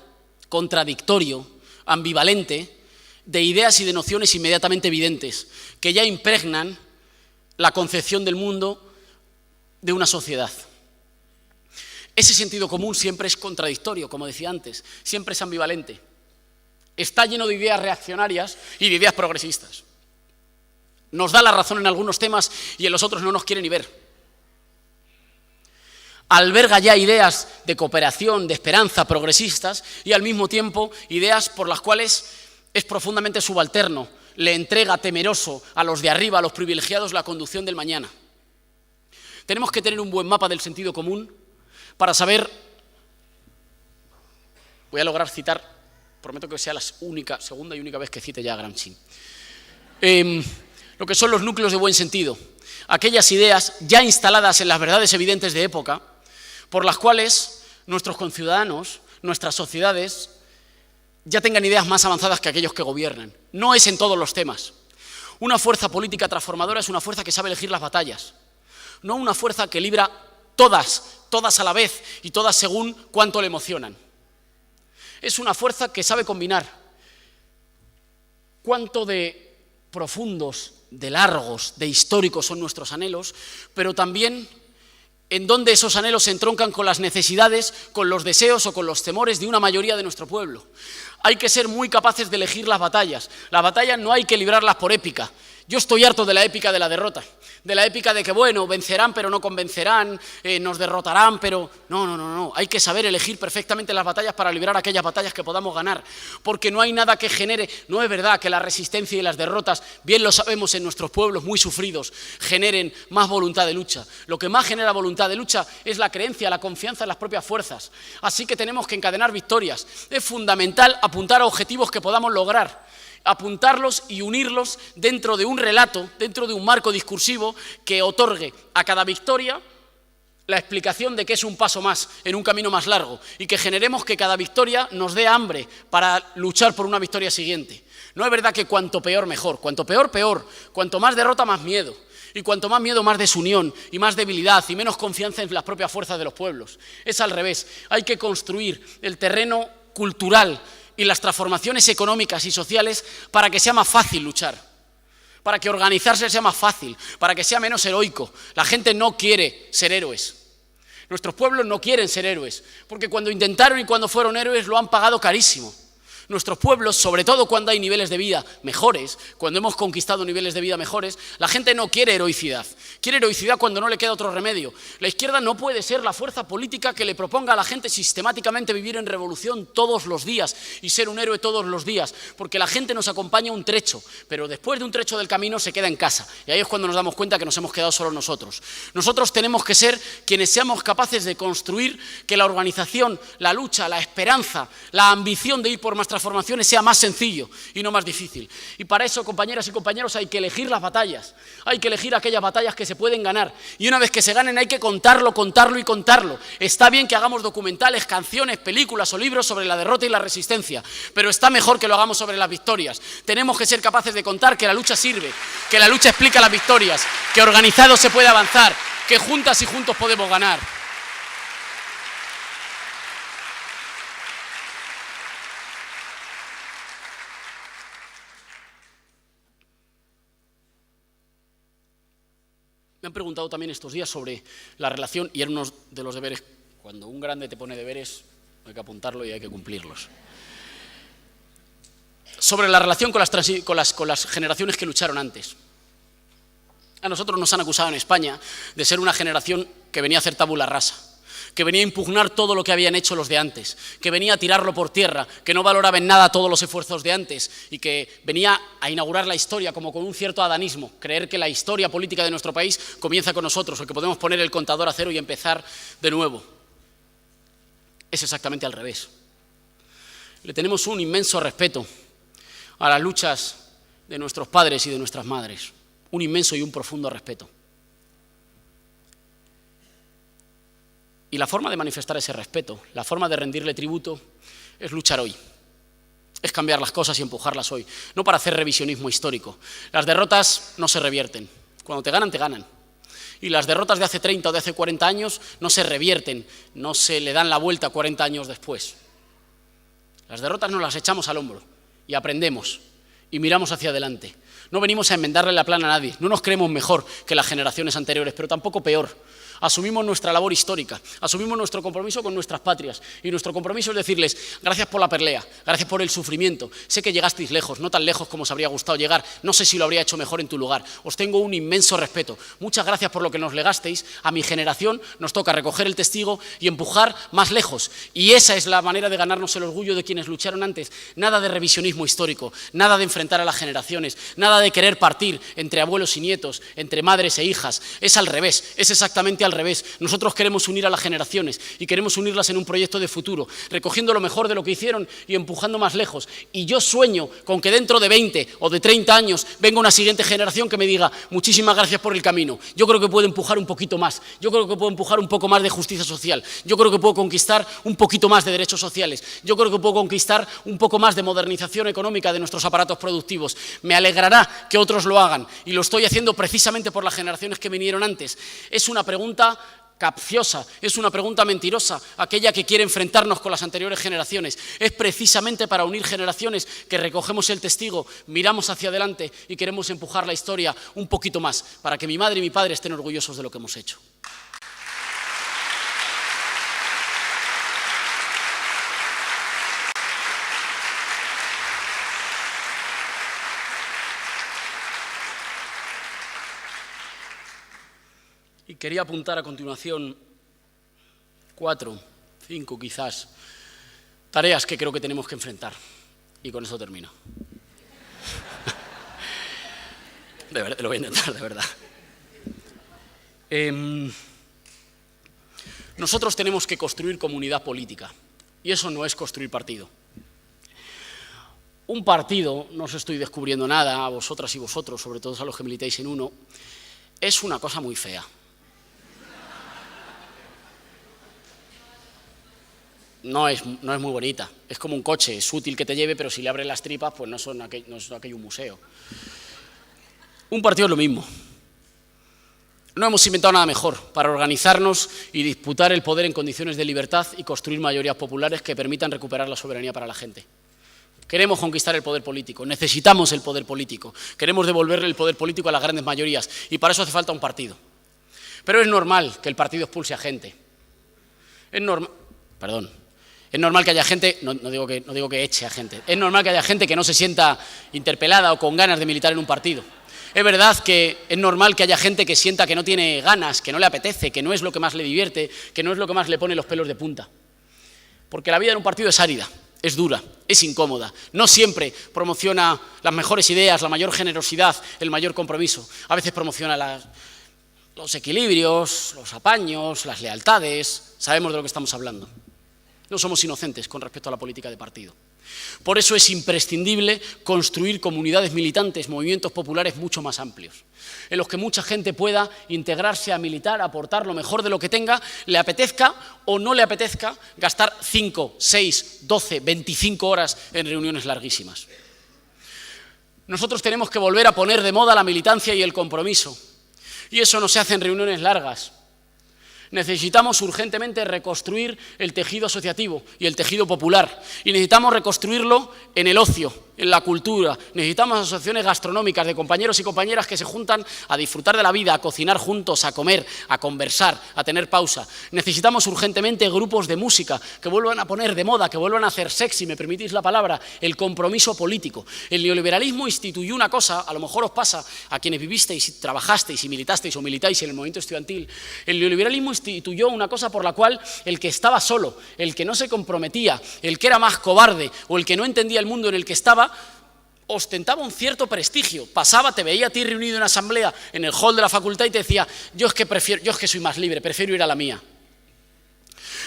contradictorio, ambivalente, de ideas y de nociones inmediatamente evidentes, que ya impregnan la concepción del mundo de una sociedad. Ese sentido común siempre es contradictorio, como decía antes, siempre es ambivalente. Está lleno de ideas reaccionarias y de ideas progresistas. Nos da la razón en algunos temas y en los otros no nos quiere ni ver. Alberga ya ideas de cooperación, de esperanza progresistas y al mismo tiempo ideas por las cuales es profundamente subalterno, le entrega temeroso a los de arriba, a los privilegiados, la conducción del mañana. Tenemos que tener un buen mapa del sentido común para saber, voy a lograr citar, prometo que sea la segunda y única vez que cite ya a Gramsci, lo que son los núcleos de buen sentido, aquellas ideas ya instaladas en las verdades evidentes de época, por las cuales nuestros conciudadanos, nuestras sociedades, ya tengan ideas más avanzadas que aquellos que gobiernan. No es en todos los temas. Una fuerza política transformadora es una fuerza que sabe elegir las batallas, no una fuerza que libra todas a la vez y todas según cuánto le emocionan. Es una fuerza que sabe combinar cuánto de profundos, de largos, de históricos son nuestros anhelos, pero también en dónde esos anhelos se entroncan con las necesidades, con los deseos o con los temores de una mayoría de nuestro pueblo. Hay que ser muy capaces de elegir las batallas. Las batallas no hay que librarlas por épica. Yo estoy harto de la épica de la derrota, de la épica de que, bueno, vencerán pero no convencerán, nos derrotarán, pero... No. Hay que saber elegir perfectamente las batallas para librar aquellas batallas que podamos ganar, porque no hay nada que genere... No es verdad que la resistencia y las derrotas, bien lo sabemos en nuestros pueblos muy sufridos, generen más voluntad de lucha. Lo que más genera voluntad de lucha es la creencia, la confianza en las propias fuerzas. Así que tenemos que encadenar victorias. Es fundamental apuntar a objetivos que podamos lograr, apuntarlos y unirlos dentro de un relato, dentro de un marco discursivo que otorgue a cada victoria la explicación de que es un paso más en un camino más largo y que generemos que cada victoria nos dé hambre para luchar por una victoria siguiente. No es verdad que cuanto peor mejor, cuanto peor peor, cuanto más derrota más miedo y cuanto más miedo más desunión y más debilidad y menos confianza en las propias fuerzas de los pueblos. Es al revés, hay que construir el terreno cultural y las transformaciones económicas y sociales para que sea más fácil luchar, para que organizarse sea más fácil, para que sea menos heroico. La gente no quiere ser héroes. Nuestros pueblos no quieren ser héroes, porque cuando intentaron y cuando fueron héroes lo han pagado carísimo. Nuestros pueblos, sobre todo cuando hay niveles de vida mejores, cuando hemos conquistado niveles de vida mejores, la gente no quiere heroicidad. Quiere heroicidad cuando no le queda otro remedio. La izquierda no puede ser la fuerza política que le proponga a la gente sistemáticamente vivir en revolución todos los días y ser un héroe todos los días, porque la gente nos acompaña un trecho, pero después de un trecho del camino se queda en casa. Y ahí es cuando nos damos cuenta que nos hemos quedado solos nosotros. Nosotros tenemos que ser quienes seamos capaces de construir que la organización, la lucha, la esperanza, la ambición de ir por más transformaciones sea más sencillo y no más difícil. Y para eso, compañeras y compañeros, hay que elegir las batallas. Hay que elegir aquellas batallas que se pueden ganar. Y una vez que se ganen hay que contarlo. Está bien que hagamos documentales, canciones, películas o libros sobre la derrota y la resistencia, pero está mejor que lo hagamos sobre las victorias. Tenemos que ser capaces de contar que la lucha sirve, que la lucha explica las victorias, que organizado se puede avanzar, que juntas y juntos podemos ganar. Me han preguntado también estos días sobre la relación, y era uno de los deberes, cuando un grande te pone deberes, hay que apuntarlo y hay que cumplirlos. Sobre la relación con las generaciones que lucharon antes. A nosotros nos han acusado en España de ser una generación que venía a hacer tabula rasa, que venía a impugnar todo lo que habían hecho los de antes, que venía a tirarlo por tierra, que no valoraba en nada todos los esfuerzos de antes y que venía a inaugurar la historia como con un cierto adanismo, creer que la historia política de nuestro país comienza con nosotros, o que podemos poner el contador a cero y empezar de nuevo. Es exactamente al revés. Le tenemos un inmenso respeto a las luchas de nuestros padres y de nuestras madres, un inmenso y un profundo respeto. Y la forma de manifestar ese respeto, la forma de rendirle tributo, es luchar hoy. es cambiar las cosas y empujarlas hoy, no para hacer revisionismo histórico. Las derrotas no se revierten. Cuando te ganan, te ganan. Y las derrotas de hace 30 o de hace 40 años no se revierten, no se le dan la vuelta 40 años después. Las derrotas nos las echamos al hombro y aprendemos y miramos hacia adelante. No venimos a enmendarle la plana a nadie, no nos creemos mejor que las generaciones anteriores, pero tampoco peor. Asumimos nuestra labor histórica, asumimos nuestro compromiso con nuestras patrias y nuestro compromiso es decirles gracias por la pelea, gracias por el sufrimiento, sé que llegasteis lejos, no tan lejos como os habría gustado llegar, no sé si lo habría hecho mejor en tu lugar, os tengo un inmenso respeto, muchas gracias por lo que nos legasteis, a mi generación nos toca recoger el testigo y empujar más lejos y esa es la manera de ganarnos el orgullo de quienes lucharon antes, nada de revisionismo histórico, nada de enfrentar a las generaciones, nada de querer partir entre abuelos y nietos, entre madres e hijas, es al revés, es exactamente al revés. Nosotros queremos unir a las generaciones y queremos unirlas en un proyecto de futuro, recogiendo lo mejor de lo que hicieron y empujando más lejos. Y yo sueño con que dentro de 20 o de 30 años venga una siguiente generación que me diga muchísimas gracias por el camino. Yo creo que puedo empujar un poquito más, yo creo que puedo empujar un poco más de justicia social, yo creo que puedo conquistar un poquito más de derechos sociales, yo creo que puedo conquistar un poco más de modernización económica de nuestros aparatos productivos. Me alegrará que otros lo hagan y lo estoy haciendo precisamente por las generaciones que vinieron antes. Es una pregunta capciosa, es una pregunta mentirosa, aquella que quiere enfrentarnos con las anteriores generaciones. Es precisamente para unir generaciones que recogemos el testigo, miramos hacia adelante y queremos empujar la historia un poquito más, para que mi madre y mi padre estén orgullosos de lo que hemos hecho. Y quería apuntar a continuación 4, 5 quizás, tareas que creo que tenemos que enfrentar. Y con eso termino. De verdad, lo voy a intentar, de verdad. Nosotros tenemos que construir comunidad política. Y eso no es construir partido. Un partido, no os estoy descubriendo nada a vosotras y vosotros, sobre todo a los que militáis en uno, es una cosa muy fea. No es muy bonita, es como un coche, es útil que te lleve, pero si le abres las tripas, pues no es aquello un museo. Un partido es lo mismo. No hemos inventado nada mejor para organizarnos y disputar el poder en condiciones de libertad y construir mayorías populares que permitan recuperar la soberanía para la gente. Queremos conquistar el poder político, necesitamos el poder político, queremos devolverle el poder político a las grandes mayorías y para eso hace falta un partido. Pero es normal que el partido expulse a gente. Es normal que haya gente, no digo que eche a gente, es normal que haya gente que no se sienta interpelada o con ganas de militar en un partido. Es verdad que es normal que haya gente que sienta que no tiene ganas, que no le apetece, que no es lo que más le divierte, que no es lo que más le pone los pelos de punta. Porque la vida en un partido es árida, es dura, es incómoda. No siempre promociona las mejores ideas, la mayor generosidad, el mayor compromiso. A veces promociona los equilibrios, los apaños, las lealtades. Sabemos de lo que estamos hablando. No somos inocentes con respecto a la política de partido. Por eso es imprescindible construir comunidades militantes, movimientos populares mucho más amplios, en los que mucha gente pueda integrarse a militar, aportar lo mejor de lo que tenga, le apetezca o no le apetezca gastar 5, 6, 12, 25 horas en reuniones larguísimas. Nosotros tenemos que volver a poner de moda la militancia y el compromiso, y eso no se hace en reuniones largas. Necesitamos urgentemente reconstruir el tejido asociativo y el tejido popular y necesitamos reconstruirlo en el ocio, en la cultura. Necesitamos asociaciones gastronómicas de compañeros y compañeras que se juntan a disfrutar de la vida, a cocinar juntos, a comer, a conversar, a tener pausa. Necesitamos urgentemente grupos de música que vuelvan a poner de moda, que vuelvan a hacer sexy, me permitís la palabra, el compromiso político. El neoliberalismo instituyó una cosa, a lo mejor os pasa a quienes vivisteis, trabajasteis y militasteis o militáis en el movimiento estudiantil. El neoliberalismo instituyó una cosa por la cual el que estaba solo, el que no se comprometía, el que era más cobarde o el que no entendía el mundo en el que estaba, ostentaba un cierto prestigio. Pasaba, te veía a ti reunido en asamblea en el hall de la facultad y te decía, yo es que soy más libre, prefiero ir a la mía.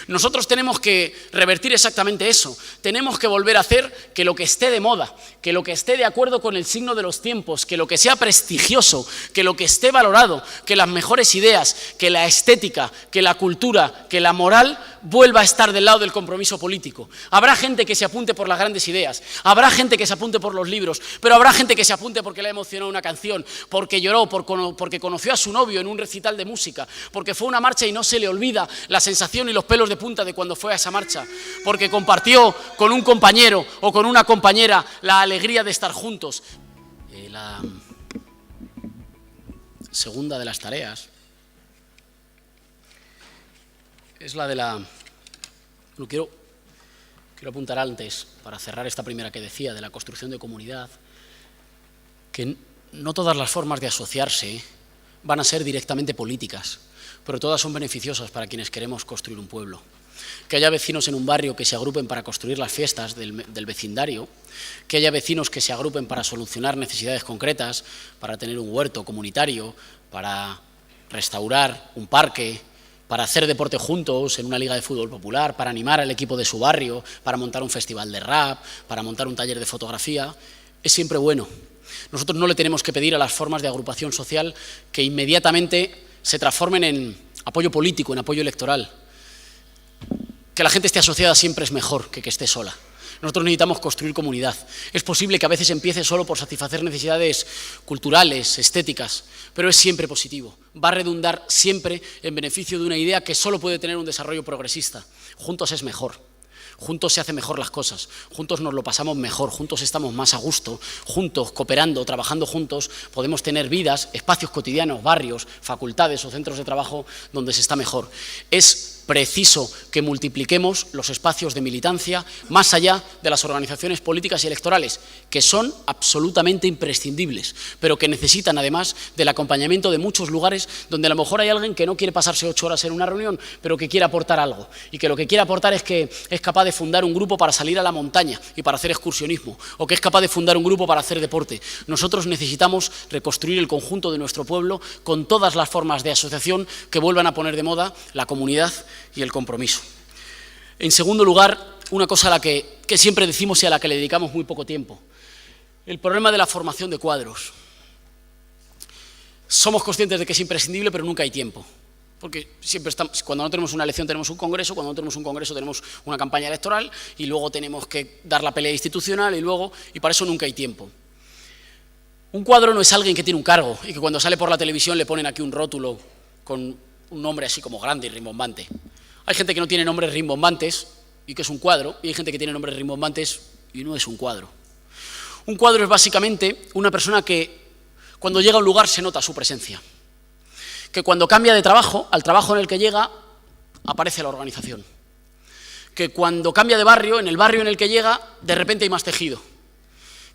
Nosotros tenemos que revertir exactamente eso. Tenemos que volver a hacer que lo que esté de moda, que lo que esté de acuerdo con el signo de los tiempos, que lo que sea prestigioso, que lo que esté valorado, que las mejores ideas, que la estética, que la cultura, que la moral vuelva a estar del lado del compromiso político. Habrá gente que se apunte por las grandes ideas, habrá gente que se apunte por los libros, pero habrá gente que se apunte porque le ha emocionado una canción, porque lloró, porque conoció a su novio en un recital de música, porque fue a una marcha y no se le olvida la sensación y los pelos de punta de cuando fue a esa marcha, porque compartió con un compañero o con una compañera la alegría de estar juntos. La segunda de las tareas es la de la... Bueno, quiero apuntar antes, para cerrar esta primera que decía, de la construcción de comunidad, que no todas las formas de asociarse van a ser directamente políticas, pero todas son beneficiosas para quienes queremos construir un pueblo. Que haya vecinos en un barrio que se agrupen para construir las fiestas del vecindario, que haya vecinos que se agrupen para solucionar necesidades concretas, para tener un huerto comunitario, para restaurar un parque, para hacer deporte juntos en una liga de fútbol popular, para animar al equipo de su barrio, para montar un festival de rap, para montar un taller de fotografía, es siempre bueno. Nosotros no le tenemos que pedir a las formas de agrupación social que inmediatamente se transformen en apoyo político, en apoyo electoral. Que la gente esté asociada siempre es mejor que esté sola. Nosotros necesitamos construir comunidad. Es posible que a veces empiece solo por satisfacer necesidades culturales, estéticas, pero es siempre positivo. Va a redundar siempre en beneficio de una idea que solo puede tener un desarrollo progresista. Juntos es mejor. Juntos se hacen mejor las cosas, juntos nos lo pasamos mejor, juntos estamos más a gusto, juntos, cooperando, trabajando juntos, podemos tener vidas, espacios cotidianos, barrios, facultades o centros de trabajo donde se está mejor. Es preciso que multipliquemos los espacios de militancia más allá de las organizaciones políticas y electorales, que son absolutamente imprescindibles, pero que necesitan además del acompañamiento de muchos lugares donde a lo mejor hay alguien que no quiere pasarse 8 horas en una reunión, pero que quiere aportar algo, y que lo que quiere aportar es que es capaz de fundar un grupo para salir a la montaña y para hacer excursionismo, o que es capaz de fundar un grupo para hacer deporte. Nosotros necesitamos reconstruir el conjunto de nuestro pueblo con todas las formas de asociación que vuelvan a poner de moda la comunidad y el compromiso. En segundo lugar, una cosa a la que siempre decimos y a la que le dedicamos muy poco tiempo, el problema de la formación de cuadros. Somos conscientes de que es imprescindible, pero nunca hay tiempo. Porque siempre estamos, cuando no tenemos una elección tenemos un congreso, cuando no tenemos un congreso tenemos una campaña electoral y luego tenemos que dar la pelea institucional y para eso nunca hay tiempo. Un cuadro no es alguien que tiene un cargo y que cuando sale por la televisión le ponen aquí un rótulo con un nombre así como grande y rimbombante. Hay gente que no tiene nombres rimbombantes y que es un cuadro, y hay gente que tiene nombres rimbombantes y no es un cuadro. Un cuadro es básicamente una persona que cuando llega a un lugar se nota su presencia. Que cuando cambia de trabajo, al trabajo en el que llega, aparece la organización. Que cuando cambia de barrio, en el barrio en el que llega, de repente hay más tejido.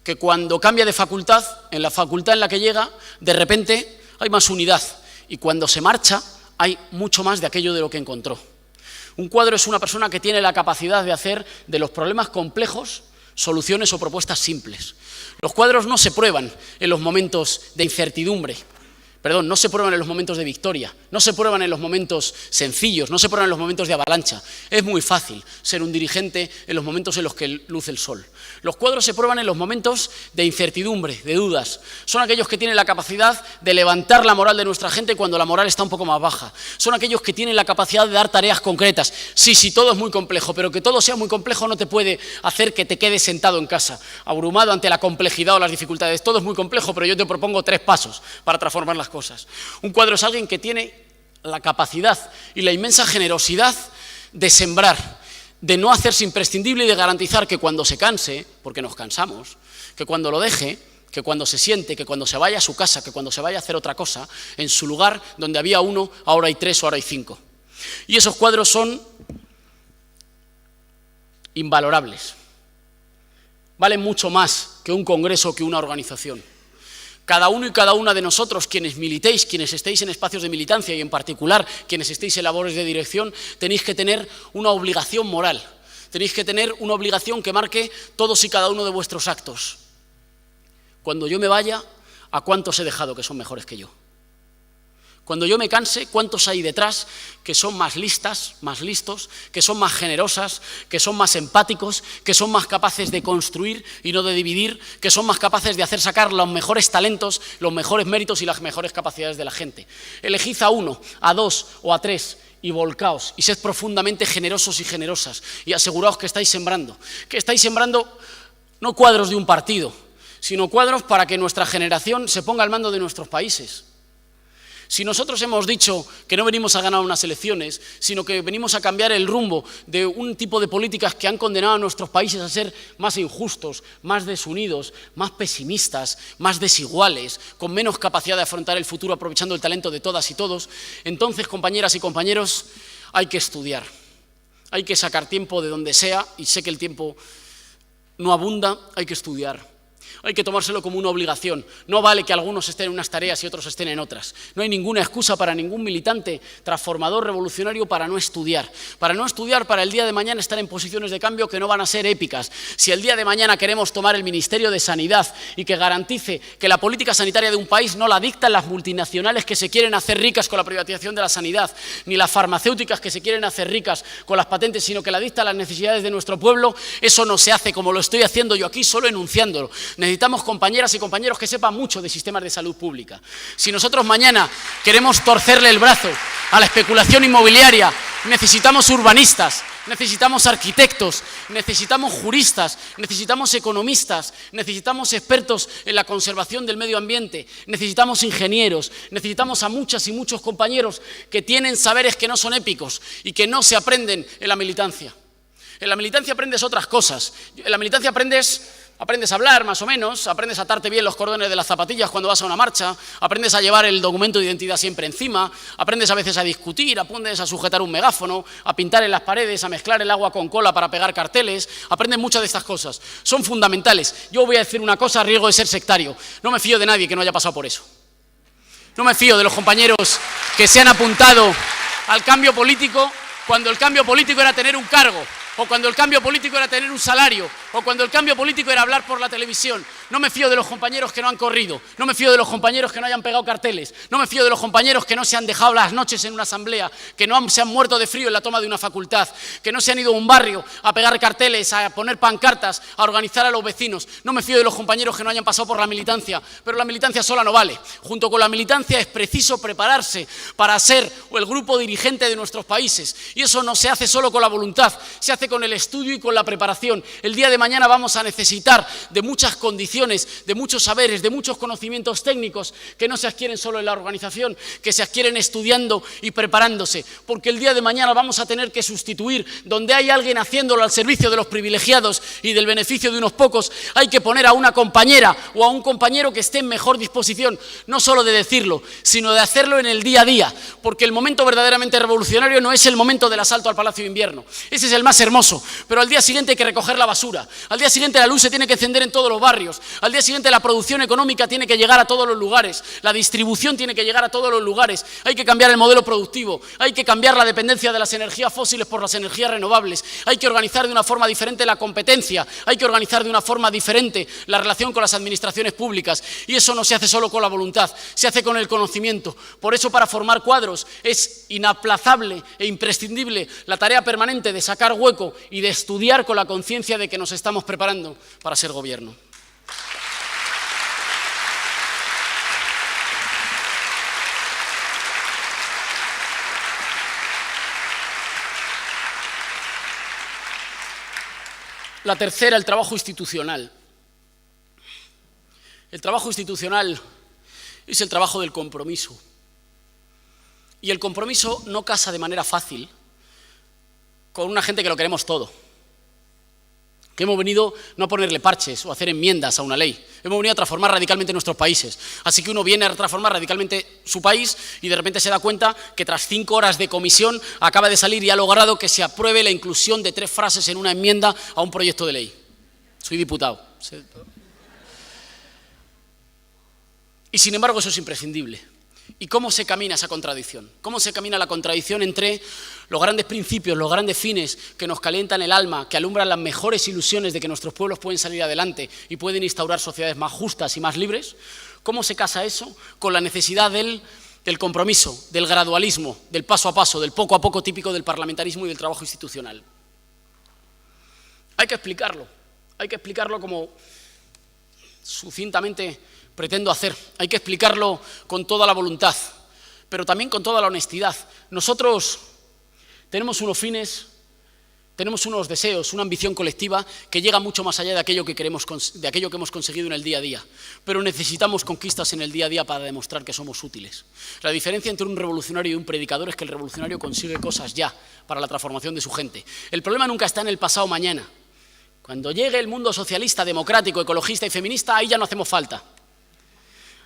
Que cuando cambia de facultad, en la facultad en la que llega, de repente hay más unidad. Y cuando se marcha, hay mucho más de aquello de lo que encontró. Un cuadro es una persona que tiene la capacidad de hacer de los problemas complejos soluciones o propuestas simples. Los cuadros no se prueban en los momentos de incertidumbre, no se prueban en los momentos de victoria, no se prueban en los momentos sencillos, no se prueban en los momentos de avalancha. Es muy fácil ser un dirigente en los momentos en los que luce el sol. Los cuadros se prueban en los momentos de incertidumbre, de dudas. Son aquellos que tienen la capacidad de levantar la moral de nuestra gente cuando la moral está un poco más baja. Son aquellos que tienen la capacidad de dar tareas concretas. Sí, todo es muy complejo, pero que todo sea muy complejo no te puede hacer que te quedes sentado en casa, abrumado ante la complejidad o las dificultades. Todo es muy complejo, pero yo te propongo 3 pasos para transformar las cosas. Un cuadro es alguien que tiene la capacidad y la inmensa generosidad de sembrar, de no hacerse imprescindible y de garantizar que cuando se canse, porque nos cansamos, que cuando lo deje, que cuando se siente, que cuando se vaya a su casa, que cuando se vaya a hacer otra cosa, en su lugar donde había 1, ahora hay 3 o ahora hay 5. Y esos cuadros son invalorables. Valen mucho más que un congreso o que una organización. Cada uno y cada una de nosotros, quienes militéis, quienes estéis en espacios de militancia y en particular quienes estéis en labores de dirección, tenéis que tener una obligación moral, tenéis que tener una obligación que marque todos y cada uno de vuestros actos. Cuando yo me vaya, ¿a cuántos he dejado que son mejores que yo? Cuando yo me canse, ¿cuántos hay detrás que son más listas, más listos, que son más generosas, que son más empáticos, que son más capaces de construir y no de dividir, que son más capaces de hacer sacar los mejores talentos, los mejores méritos y las mejores capacidades de la gente? Elegid a uno, a dos o a tres y volcaos y sed profundamente generosos y generosas y aseguraos que estáis sembrando no cuadros de un partido, sino cuadros para que nuestra generación se ponga al mando de nuestros países. Si nosotros hemos dicho que no venimos a ganar unas elecciones, sino que venimos a cambiar el rumbo de un tipo de políticas que han condenado a nuestros países a ser más injustos, más desunidos, más pesimistas, más desiguales, con menos capacidad de afrontar el futuro aprovechando el talento de todas y todos, entonces, compañeras y compañeros, hay que estudiar. Hay que sacar tiempo de donde sea, y sé que el tiempo no abunda, hay que estudiar. Hay que tomárselo como una obligación. No vale que algunos estén en unas tareas y otros estén en otras. No hay ninguna excusa para ningún militante transformador, revolucionario, para no estudiar. Para el día de mañana estar en posiciones de cambio que no van a ser épicas. Si el día de mañana queremos tomar el Ministerio de Sanidad y que garantice que la política sanitaria de un país no la dictan las multinacionales que se quieren hacer ricas con la privatización de la sanidad, ni las farmacéuticas que se quieren hacer ricas con las patentes, sino que la dictan las necesidades de nuestro pueblo, eso no se hace como lo estoy haciendo yo aquí, solo enunciándolo. Necesitamos compañeras y compañeros que sepan mucho de sistemas de salud pública. Si nosotros mañana queremos torcerle el brazo a la especulación inmobiliaria, necesitamos urbanistas, necesitamos arquitectos, necesitamos juristas, necesitamos economistas, necesitamos expertos en la conservación del medio ambiente, necesitamos ingenieros, necesitamos a muchas y muchos compañeros que tienen saberes que no son épicos y que no se aprenden en la militancia. En la militancia aprendes otras cosas. En la militancia aprendes a hablar, más o menos, aprendes a atarte bien los cordones de las zapatillas cuando vas a una marcha, aprendes a llevar el documento de identidad siempre encima, aprendes a veces a discutir, aprendes a sujetar un megáfono, a pintar en las paredes, a mezclar el agua con cola para pegar carteles, aprendes muchas de estas cosas. Son fundamentales. Yo voy a decir una cosa a riesgo de ser sectario. No me fío de nadie que no haya pasado por eso. No me fío de los compañeros que se han apuntado al cambio político cuando el cambio político era tener un cargo, o cuando el cambio político era tener un salario, o cuando el cambio político era hablar por la televisión. No me fío de los compañeros que no han corrido, no me fío de los compañeros que no hayan pegado carteles, no me fío de los compañeros que no se han dejado las noches en una asamblea, que no se han muerto de frío en la toma de una facultad, que no se han ido a un barrio a pegar carteles, a poner pancartas, a organizar a los vecinos. No me fío de los compañeros que no hayan pasado por la militancia, pero la militancia sola no vale. Junto con la militancia es preciso prepararse para ser el grupo dirigente de nuestros países, y eso no se hace solo con la voluntad, se hace con el estudio y con la preparación. El día de mañana vamos a necesitar de muchas condiciones, de muchos saberes, de muchos conocimientos técnicos que no se adquieren solo en la organización, que se adquieren estudiando y preparándose, porque el día de mañana vamos a tener que sustituir, donde hay alguien haciéndolo al servicio de los privilegiados y del beneficio de unos pocos, hay que poner a una compañera o a un compañero que esté en mejor disposición, no solo de decirlo, sino de hacerlo en el día a día, porque el momento verdaderamente revolucionario no es el momento del asalto al Palacio de Invierno, ese es el más hermoso, pero al día siguiente hay que recoger la basura, al día siguiente la luz se tiene que encender en todos los barrios, al día siguiente la producción económica tiene que llegar a todos los lugares, la distribución tiene que llegar a todos los lugares, hay que cambiar el modelo productivo, hay que cambiar la dependencia de las energías fósiles por las energías renovables, hay que organizar de una forma diferente la competencia, hay que organizar de una forma diferente la relación con las administraciones públicas, y eso no se hace solo con la voluntad, se hace con el conocimiento. Por eso, para formar cuadros es inaplazable e imprescindible la tarea permanente de sacar hueco y de estudiar con la conciencia de que nos estamos preparando para ser gobierno. La tercera, el trabajo institucional. El trabajo institucional es el trabajo del compromiso. Y el compromiso no casa de manera fácil con una gente que lo queremos todo. Que hemos venido no a ponerle parches o a hacer enmiendas a una ley. Hemos venido a transformar radicalmente nuestros países. Así que uno viene a transformar radicalmente su país y de repente se da cuenta que tras 5 horas de comisión acaba de salir y ha logrado que se apruebe la inclusión de 3 frases en una enmienda a un proyecto de ley. Soy diputado. Y sin embargo eso es imprescindible. ¿Y cómo se camina esa contradicción? ¿Cómo se camina la contradicción entre los grandes principios, los grandes fines que nos calientan el alma, que alumbran las mejores ilusiones de que nuestros pueblos pueden salir adelante y pueden instaurar sociedades más justas y más libres? ¿Cómo se casa eso con la necesidad del del compromiso, del gradualismo, del paso a paso, del poco a poco típico del parlamentarismo y del trabajo institucional. Hay que explicarlo como sucintamente pretendo hacer, hay que explicarlo con toda la voluntad, pero también con toda la honestidad. Nosotros tenemos unos fines, tenemos unos deseos, una ambición colectiva que llega mucho más allá de aquello que hemos conseguido en el día a día, pero necesitamos conquistas en el día a día para demostrar que somos útiles. La diferencia entre un revolucionario y un predicador es que el revolucionario consigue cosas ya para la transformación de su gente. El problema nunca está en el pasado mañana. Cuando llegue el mundo socialista, democrático, ecologista y feminista, ahí ya no hacemos falta.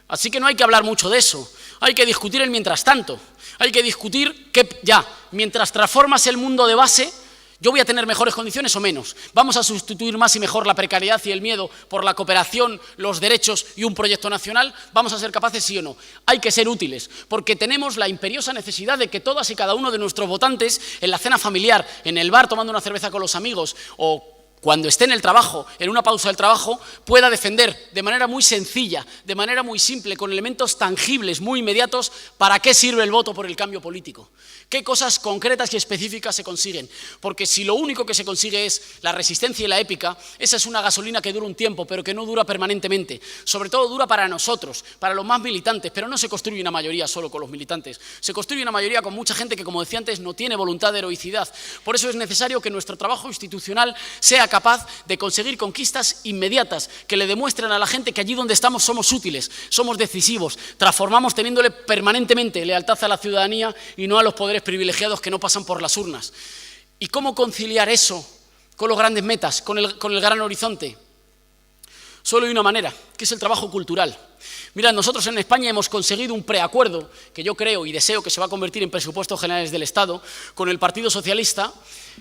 Así que no hay que hablar mucho de eso, hay que discutir el mientras tanto, hay que discutir que ya, mientras transformas el mundo de base, yo voy a tener mejores condiciones o menos. Vamos a sustituir más y mejor la precariedad y el miedo por la cooperación, los derechos y un proyecto nacional. ¿Vamos a ser capaces, sí o no? Hay que ser útiles, porque tenemos la imperiosa necesidad de que todas y cada uno de nuestros votantes, en la cena familiar, en el bar tomando una cerveza con los amigos o cuando esté en el trabajo, en una pausa del trabajo, pueda defender de manera muy sencilla, de manera muy simple, con elementos tangibles, muy inmediatos, para qué sirve el voto por el cambio político. ¿Qué cosas concretas y específicas se consiguen? Porque si lo único que se consigue es la resistencia y la épica, esa es una gasolina que dura un tiempo, pero que no dura permanentemente. Sobre todo dura para nosotros, para los más militantes, pero no se construye una mayoría solo con los militantes. Se construye una mayoría con mucha gente que, como decía antes, no tiene voluntad de heroicidad. Por eso es necesario que nuestro trabajo institucional sea capaz de conseguir conquistas inmediatas, que le demuestren a la gente que allí donde estamos somos útiles, somos decisivos, transformamos teniéndole permanentemente lealtad a la ciudadanía y no a los poderes privilegiados que no pasan por las urnas. ¿Y cómo conciliar eso con las grandes metas, con el gran horizonte? Solo hay una manera, que es el trabajo cultural. Mirad, nosotros en España hemos conseguido un preacuerdo, que yo creo y deseo que se va a convertir en presupuestos generales del Estado, con el Partido Socialista,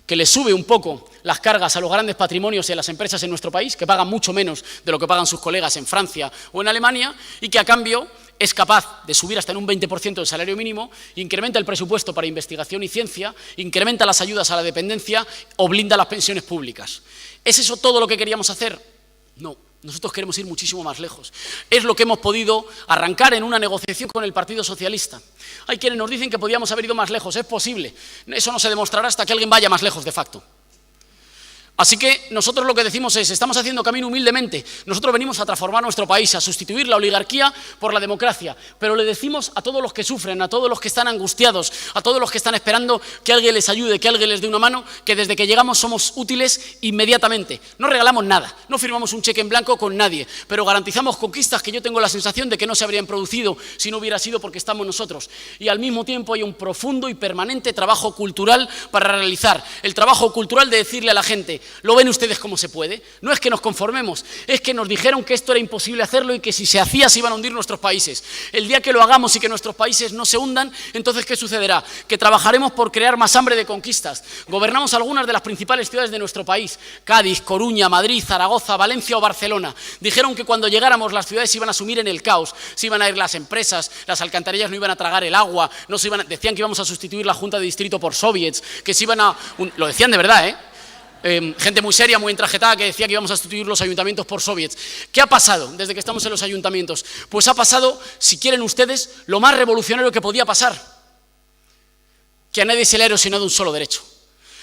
que le sube un poco las cargas a los grandes patrimonios y a las empresas en nuestro país, que pagan mucho menos de lo que pagan sus colegas en Francia o en Alemania, y que a cambio es capaz de subir hasta en un 20% el salario mínimo, incrementa el presupuesto para investigación y ciencia, incrementa las ayudas a la dependencia o blinda las pensiones públicas. ¿Es eso todo lo que queríamos hacer? No. Nosotros queremos ir muchísimo más lejos. Es lo que hemos podido arrancar en una negociación con el Partido Socialista. Hay quienes nos dicen que podíamos haber ido más lejos. Es posible. Eso no se demostrará hasta que alguien vaya más lejos de facto. Así que nosotros lo que decimos es, estamos haciendo camino humildemente. Nosotros venimos a transformar nuestro país, a sustituir la oligarquía por la democracia. Pero le decimos a todos los que sufren, a todos los que están angustiados, a todos los que están esperando que alguien les ayude, que alguien les dé una mano, que desde que llegamos somos útiles inmediatamente. No regalamos nada, no firmamos un cheque en blanco con nadie, pero garantizamos conquistas que yo tengo la sensación de que no se habrían producido si no hubiera sido porque estamos nosotros. Y al mismo tiempo hay un profundo y permanente trabajo cultural para realizar. El trabajo cultural de decirle a la gente, ¿lo ven ustedes cómo se puede? No es que nos conformemos, es que nos dijeron que esto era imposible hacerlo y que si se hacía se iban a hundir nuestros países. El día que lo hagamos y que nuestros países no se hundan, entonces ¿qué sucederá? Que trabajaremos por crear más hambre de conquistas. Gobernamos algunas de las principales ciudades de nuestro país, Cádiz, Coruña, Madrid, Zaragoza, Valencia o Barcelona. Dijeron que cuando llegáramos las ciudades se iban a sumir en el caos, se iban a ir las empresas, las alcantarillas no iban a tragar el agua, decían que íbamos a sustituir la Junta de Distrito por soviets, que se iban a... Lo decían de verdad, ¿eh? Gente muy seria, muy entrajetada, que decía que íbamos a sustituir los ayuntamientos por soviets. ¿Qué ha pasado desde que estamos en los ayuntamientos? Pues ha pasado, si quieren ustedes, lo más revolucionario que podía pasar, que a nadie se le ha erosionado un solo derecho.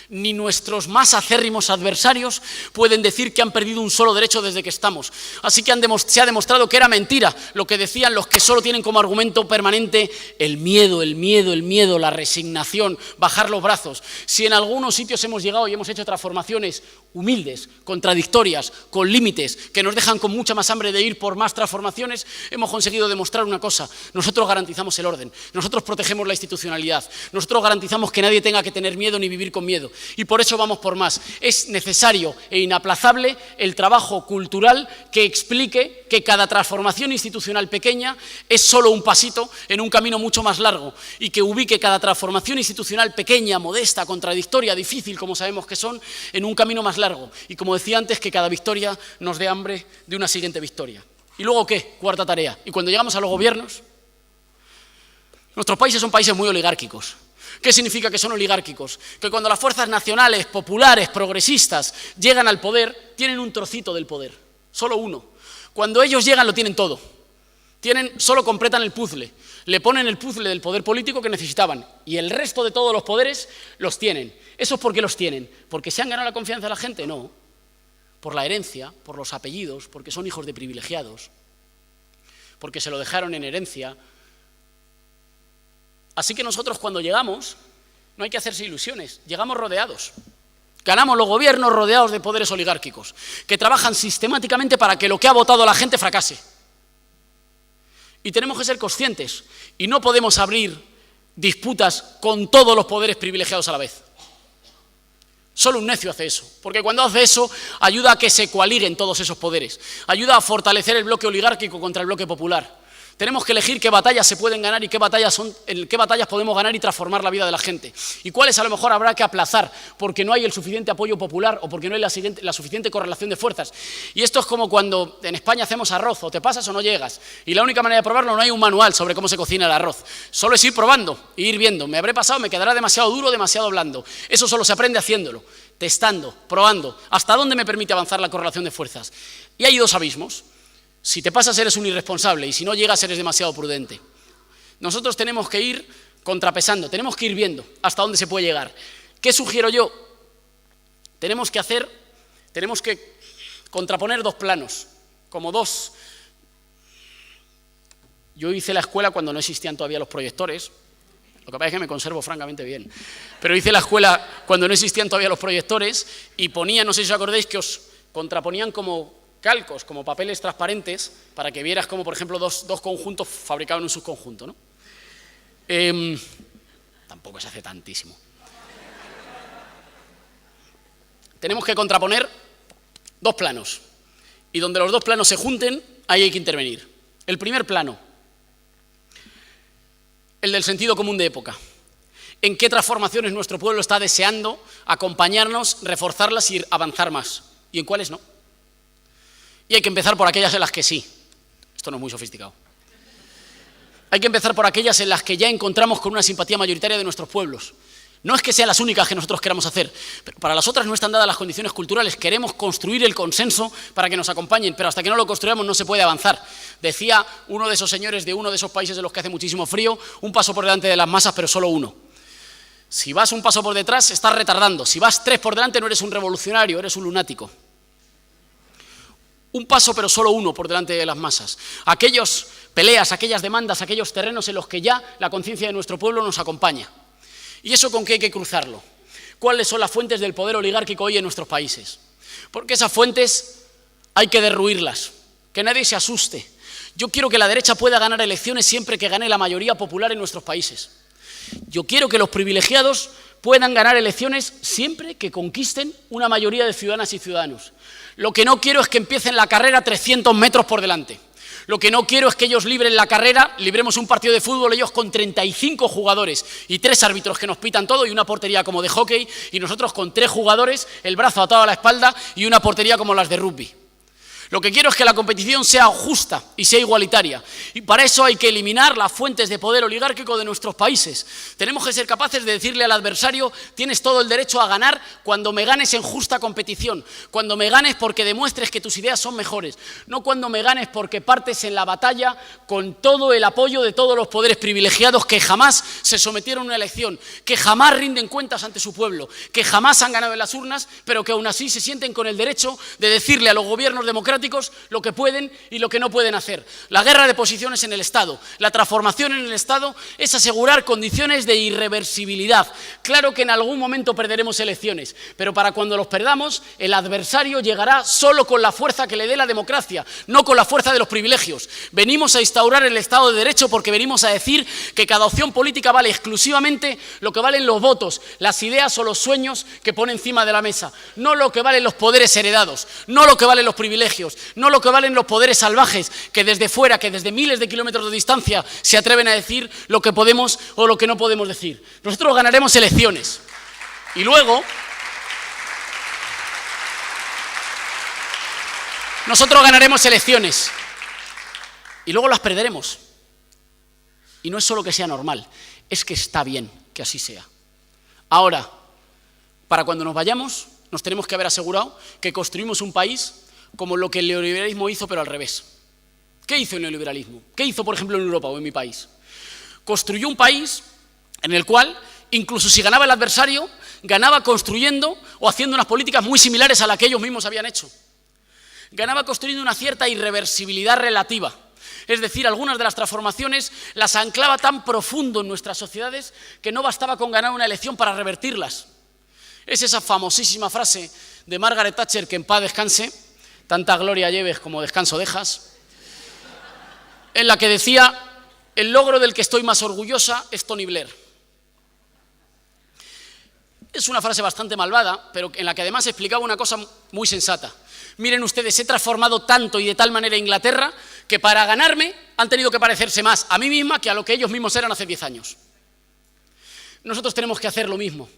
Ni nuestros más acérrimos adversarios pueden decir que han perdido un solo derecho desde que estamos. Así que se ha demostrado que era mentira lo que decían los que solo tienen como argumento permanente el miedo, la resignación, bajar los brazos. Si en algunos sitios hemos llegado y hemos hecho transformaciones humildes, contradictorias, con límites, que nos dejan con mucha más hambre de ir por más transformaciones, hemos conseguido demostrar una cosa: nosotros garantizamos el orden, nosotros protegemos la institucionalidad, nosotros garantizamos que nadie tenga que tener miedo ni vivir con miedo. Y por eso vamos por más. Es necesario e inaplazable el trabajo cultural que explique que cada transformación institucional pequeña es solo un pasito en un camino mucho más largo y que ubique cada transformación institucional pequeña, modesta, contradictoria, difícil, como sabemos que son, en un camino más largo. Y como decía antes, que cada victoria nos dé hambre de una siguiente victoria. ¿Y luego qué? Cuarta tarea. Y cuando llegamos a los gobiernos, nuestros países son países muy oligárquicos. ¿Qué significa que son oligárquicos? Que cuando las fuerzas nacionales, populares, progresistas llegan al poder, tienen un trocito del poder, solo uno. Cuando ellos llegan lo tienen todo. Solo completan el puzzle, le ponen el puzzle del poder político que necesitaban y el resto de todos los poderes los tienen. ¿Eso es por qué los tienen? ¿Porque se han ganado la confianza de la gente? No. Por la herencia, por los apellidos, porque son hijos de privilegiados, porque se lo dejaron en herencia. Así que nosotros cuando llegamos, no hay que hacerse ilusiones, llegamos rodeados. Ganamos los gobiernos rodeados de poderes oligárquicos, que trabajan sistemáticamente para que lo que ha votado la gente fracase. Y tenemos que ser conscientes, y no podemos abrir disputas con todos los poderes privilegiados a la vez. Solo un necio hace eso, porque cuando hace eso ayuda a que se coaliguen todos esos poderes, ayuda a fortalecer el bloque oligárquico contra el bloque popular. Tenemos que elegir qué batallas se pueden ganar y qué batallas podemos ganar y transformar la vida de la gente. Y cuáles a lo mejor habrá que aplazar porque no hay el suficiente apoyo popular o porque no hay la suficiente correlación de fuerzas. Y esto es como cuando en España hacemos arroz, o te pasas o no llegas. Y la única manera de probarlo, no hay un manual sobre cómo se cocina el arroz. Solo es ir probando e ir viendo. Me habré pasado, me quedará demasiado duro, demasiado blando. Eso solo se aprende haciéndolo, testando, probando. ¿Hasta dónde me permite avanzar la correlación de fuerzas? Y hay dos abismos. Si te pasas eres un irresponsable y si no llegas eres demasiado prudente. Nosotros tenemos que ir contrapesando, tenemos que ir viendo hasta dónde se puede llegar. ¿Qué sugiero yo? Tenemos que contraponer dos planos, como dos. Yo hice la escuela cuando no existían todavía los proyectores, lo que pasa es que me conservo francamente bien, pero hice la escuela cuando no existían todavía los proyectores y ponía, no sé si os acordáis, que os contraponían como calcos, como papeles transparentes, para que vieras como, por ejemplo, dos conjuntos fabricaban un subconjunto, ¿no? Tampoco se hace tantísimo. Tenemos que contraponer dos planos, y donde los dos planos se junten, ahí hay que intervenir. El primer plano, el del sentido común de época. ¿En qué transformaciones nuestro pueblo está deseando acompañarnos, reforzarlas y avanzar más? ¿Y en cuáles no? Y hay que empezar por aquellas en las que sí. Esto no es muy sofisticado. Hay que empezar por aquellas en las que ya encontramos con una simpatía mayoritaria de nuestros pueblos. No es que sean las únicas que nosotros queramos hacer, pero para las otras no están dadas las condiciones culturales. Queremos construir el consenso para que nos acompañen, pero hasta que no lo construyamos no se puede avanzar. Decía uno de esos señores de uno de esos países en los que hace muchísimo frío, un paso por delante de las masas, pero solo uno. Si vas un paso por detrás, estás retardando. Si vas 3 por delante, no eres un revolucionario, eres un lunático. Un paso, pero solo uno por delante de las masas. Aquellas peleas, aquellas demandas, aquellos terrenos en los que ya la conciencia de nuestro pueblo nos acompaña. ¿Y eso con qué hay que cruzarlo? ¿Cuáles son las fuentes del poder oligárquico hoy en nuestros países? Porque esas fuentes hay que derruirlas, que nadie se asuste. Yo quiero que la derecha pueda ganar elecciones siempre que gane la mayoría popular en nuestros países. Yo quiero que los privilegiados puedan ganar elecciones siempre que conquisten una mayoría de ciudadanas y ciudadanos. Lo que no quiero es que empiecen la carrera 300 metros por delante. Lo que no quiero es que ellos libren la carrera, libremos un partido de fútbol ellos con 35 jugadores y 3 árbitros que nos pitan todo y una portería como de hockey y nosotros con 3 jugadores, el brazo atado a la espalda y una portería como las de rugby. Lo que quiero es que la competición sea justa y sea igualitaria. Y para eso hay que eliminar las fuentes de poder oligárquico de nuestros países. Tenemos que ser capaces de decirle al adversario: tienes todo el derecho a ganar cuando me ganes en justa competición, cuando me ganes porque demuestres que tus ideas son mejores, no cuando me ganes porque partes en la batalla con todo el apoyo de todos los poderes privilegiados que jamás se sometieron a una elección, que jamás rinden cuentas ante su pueblo, que jamás han ganado en las urnas, pero que aún así se sienten con el derecho de decirle a los gobiernos democráticos lo que pueden y lo que no pueden hacer. La guerra de posiciones en el Estado, la transformación en el Estado es asegurar condiciones de irreversibilidad. Claro que en algún momento perderemos elecciones, pero para cuando los perdamos, el adversario llegará solo con la fuerza que le dé la democracia, no con la fuerza de los privilegios. Venimos a instaurar el Estado de Derecho porque venimos a decir que cada opción política vale exclusivamente lo que valen los votos, las ideas o los sueños que pone encima de la mesa, no lo que valen los poderes heredados, no lo que valen los privilegios, no lo que valen los poderes salvajes que desde fuera, que desde miles de kilómetros de distancia se atreven a decir lo que podemos o lo que no podemos decir. Nosotros ganaremos elecciones y luego las perderemos. Y no es solo que sea normal, es que está bien que así sea. Ahora, para cuando nos vayamos, nos tenemos que haber asegurado que construimos un país como lo que el neoliberalismo hizo, pero al revés. ¿Qué hizo el neoliberalismo? ¿Qué hizo, por ejemplo, en Europa o en mi país? Construyó un país en el cual, incluso si ganaba el adversario, ganaba construyendo o haciendo unas políticas muy similares a las que ellos mismos habían hecho. Ganaba construyendo una cierta irreversibilidad relativa. Es decir, algunas de las transformaciones las anclaba tan profundo en nuestras sociedades que no bastaba con ganar una elección para revertirlas. Es esa famosísima frase de Margaret Thatcher, que en paz descanse, tanta gloria lleves como descanso dejas, en la que decía: el logro del que estoy más orgullosa es Tony Blair. Es una frase bastante malvada, pero en la que además explicaba una cosa muy sensata. Miren ustedes, he transformado tanto y de tal manera Inglaterra que para ganarme han tenido que parecerse más a mí misma que a lo que ellos mismos eran hace 10 años. Nosotros tenemos que hacer lo mismo.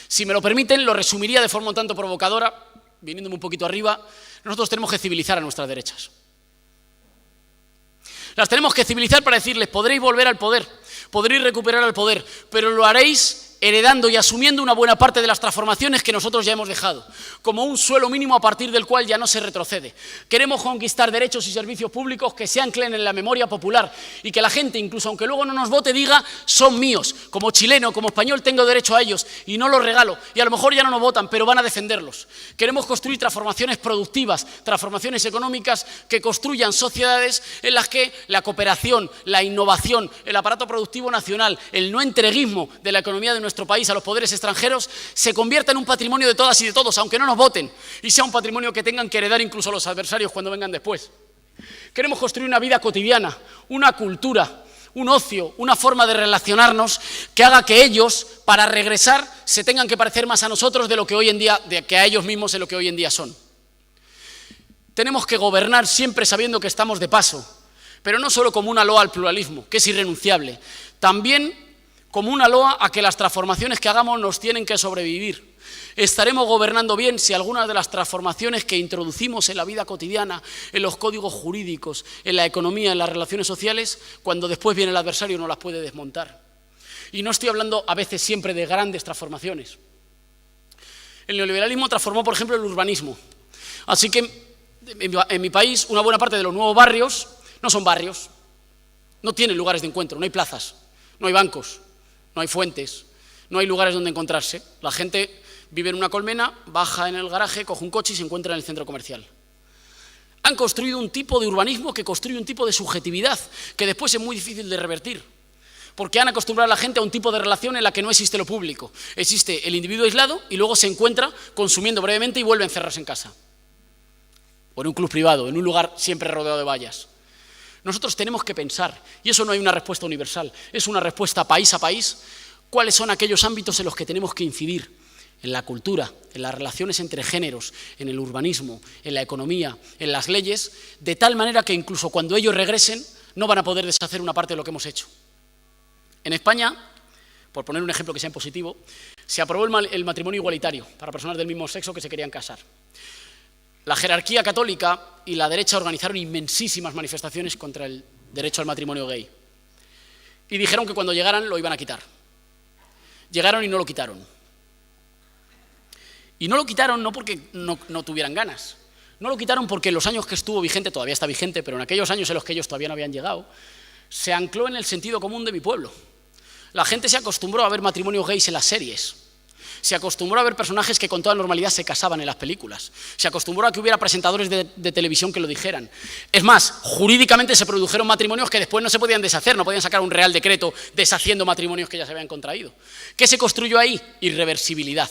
Si me lo permiten, lo resumiría de forma un tanto provocadora, viniéndome un poquito arriba. Nosotros tenemos que civilizar a nuestras derechas. Las tenemos que civilizar para decirles: podréis volver al poder, podréis recuperar el poder, pero lo haréis heredando y asumiendo una buena parte de las transformaciones que nosotros ya hemos dejado, como un suelo mínimo a partir del cual ya no se retrocede. Queremos conquistar derechos y servicios públicos que se anclen en la memoria popular y que la gente, incluso aunque luego no nos vote, diga: son míos, como chileno, como español tengo derecho a ellos y no los regalo, y a lo mejor ya no nos votan, pero van a defenderlos. Queremos construir transformaciones productivas, transformaciones económicas que construyan sociedades en las que la cooperación, la innovación, el aparato productivo nacional, el no entreguismo de la economía de nuestro país a los poderes extranjeros se convierta en un patrimonio de todas y de todos, aunque no nos voten, y sea un patrimonio que tengan que heredar incluso los adversarios cuando vengan después. Queremos construir una vida cotidiana, una cultura, un ocio, una forma de relacionarnos que haga que ellos, para regresar, se tengan que parecer más a nosotros de lo que hoy en día, de que a ellos mismos en lo que hoy en día son. Tenemos que gobernar siempre sabiendo que estamos de paso, pero no solo como una loa al pluralismo, que es irrenunciable, también como una loa a que las transformaciones que hagamos nos tienen que sobrevivir. Estaremos gobernando bien si algunas de las transformaciones que introducimos en la vida cotidiana, en los códigos jurídicos, en la economía, en las relaciones sociales, cuando después viene el adversario no las puede desmontar. Y no estoy hablando a veces siempre de grandes transformaciones. El neoliberalismo transformó, por ejemplo, el urbanismo. Así que en mi país una buena parte de los nuevos barrios no son barrios, no tienen lugares de encuentro, no hay plazas, no hay bancos, no hay fuentes, no hay lugares donde encontrarse. La gente vive en una colmena, baja en el garaje, coge un coche y se encuentra en el centro comercial. Han construido un tipo de urbanismo que construye un tipo de subjetividad que después es muy difícil de revertir, porque han acostumbrado a la gente a un tipo de relación en la que no existe lo público. Existe el individuo aislado y luego se encuentra consumiendo brevemente y vuelve a encerrarse en casa. O en un club privado, en un lugar siempre rodeado de vallas. Nosotros tenemos que pensar, y eso no hay una respuesta universal, es una respuesta país a país, cuáles son aquellos ámbitos en los que tenemos que incidir, en la cultura, en las relaciones entre géneros, en el urbanismo, en la economía, en las leyes, de tal manera que incluso cuando ellos regresen no van a poder deshacer una parte de lo que hemos hecho. En España, por poner un ejemplo que sea en positivo, se aprobó el matrimonio igualitario para personas del mismo sexo que se querían casar. La jerarquía católica y la derecha organizaron inmensísimas manifestaciones contra el derecho al matrimonio gay. Y dijeron que cuando llegaran lo iban a quitar. Llegaron y no lo quitaron. Y no lo quitaron no porque no tuvieran ganas. No lo quitaron porque en los años que estuvo vigente, todavía está vigente, pero en aquellos años en los que ellos todavía no habían llegado, se ancló en el sentido común de mi pueblo. La gente se acostumbró a ver matrimonios gays en las series. Se acostumbró a ver personajes que con toda normalidad se casaban en las películas. Se acostumbró a que hubiera presentadores de televisión que lo dijeran. Es más, jurídicamente se produjeron matrimonios que después no se podían deshacer, no podían sacar un real decreto deshaciendo matrimonios que ya se habían contraído. ¿Qué se construyó ahí? Irreversibilidad.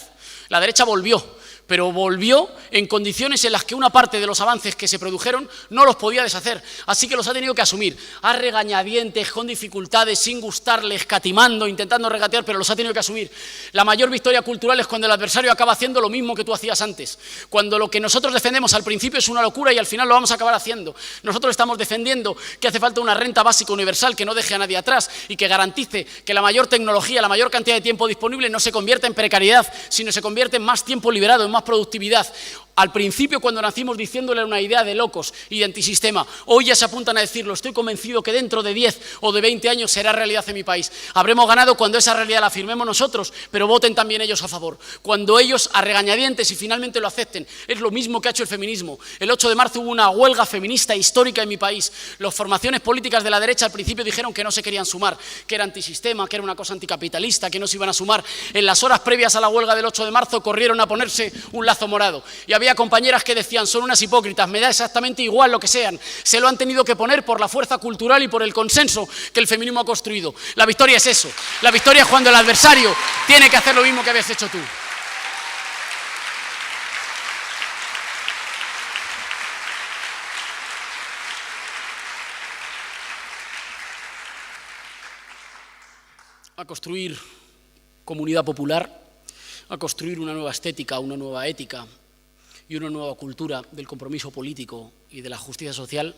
La derecha volvió, pero volvió en condiciones en las que una parte de los avances que se produjeron no los podía deshacer, así que los ha tenido que asumir, a regañadientes, con dificultades, sin gustarle, escatimando, intentando regatear, pero los ha tenido que asumir. La mayor victoria cultural es cuando el adversario acaba haciendo lo mismo que tú hacías antes, cuando lo que nosotros defendemos al principio es una locura y al final lo vamos a acabar haciendo. Nosotros estamos defendiendo que hace falta una renta básica universal que no deje a nadie atrás y que garantice que la mayor tecnología, la mayor cantidad de tiempo disponible no se convierta en precariedad, sino se convierte en más tiempo liberado, en más productividad. Al principio, cuando nacimos diciéndole una idea de locos y de antisistema, hoy ya se apuntan a decirlo, estoy convencido que dentro de 10 o de 20 años será realidad en mi país. Habremos ganado cuando esa realidad la firmemos nosotros, pero voten también ellos a favor. Cuando ellos, a regañadientes y finalmente lo acepten, es lo mismo que ha hecho el feminismo. El 8 de marzo hubo una huelga feminista histórica en mi país. Las formaciones políticas de la derecha al principio dijeron que no se querían sumar, que era antisistema, que era una cosa anticapitalista, que no se iban a sumar. En las horas previas a la huelga del 8 de marzo corrieron a ponerse un lazo morado. Y había compañeras que decían, son unas hipócritas, me da exactamente igual lo que sean. Se lo han tenido que poner por la fuerza cultural y por el consenso que el feminismo ha construido. La victoria es eso. La victoria es cuando el adversario tiene que hacer lo mismo que habías hecho tú. A construir comunidad popular, a construir una nueva estética, una nueva ética y una nueva cultura del compromiso político y de la justicia social,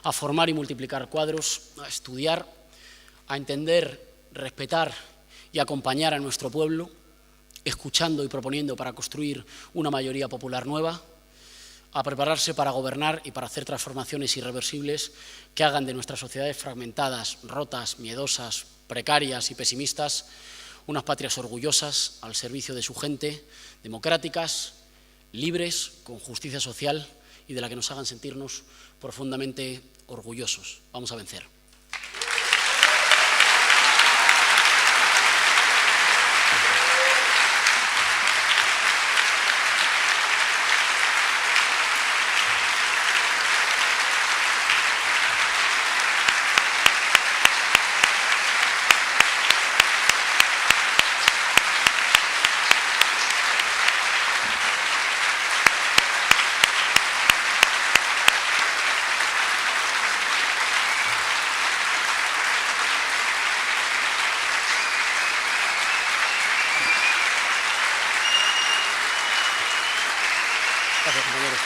a formar y multiplicar cuadros, a estudiar, a entender, respetar y acompañar a nuestro pueblo, escuchando y proponiendo para construir una mayoría popular nueva, a prepararse para gobernar y para hacer transformaciones irreversibles que hagan de nuestras sociedades fragmentadas, rotas, miedosas, precarias y pesimistas, unas patrias orgullosas al servicio de su gente, democráticas, libres, con justicia social y de la que nos hagan sentirnos profundamente orgullosos. Vamos a vencer. Gracias, compañeros.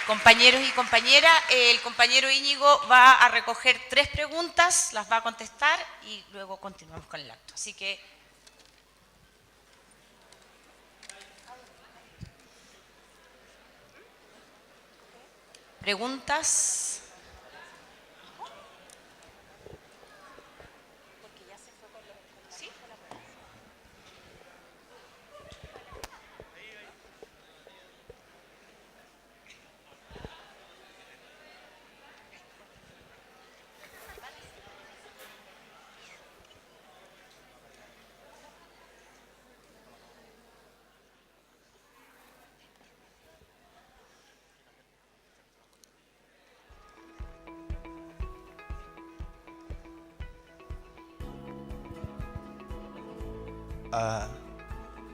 Compañeros y compañeras, el compañero Íñigo va a recoger 3 preguntas, las va a contestar y luego continuamos con el acto. Así que... ¿Preguntas?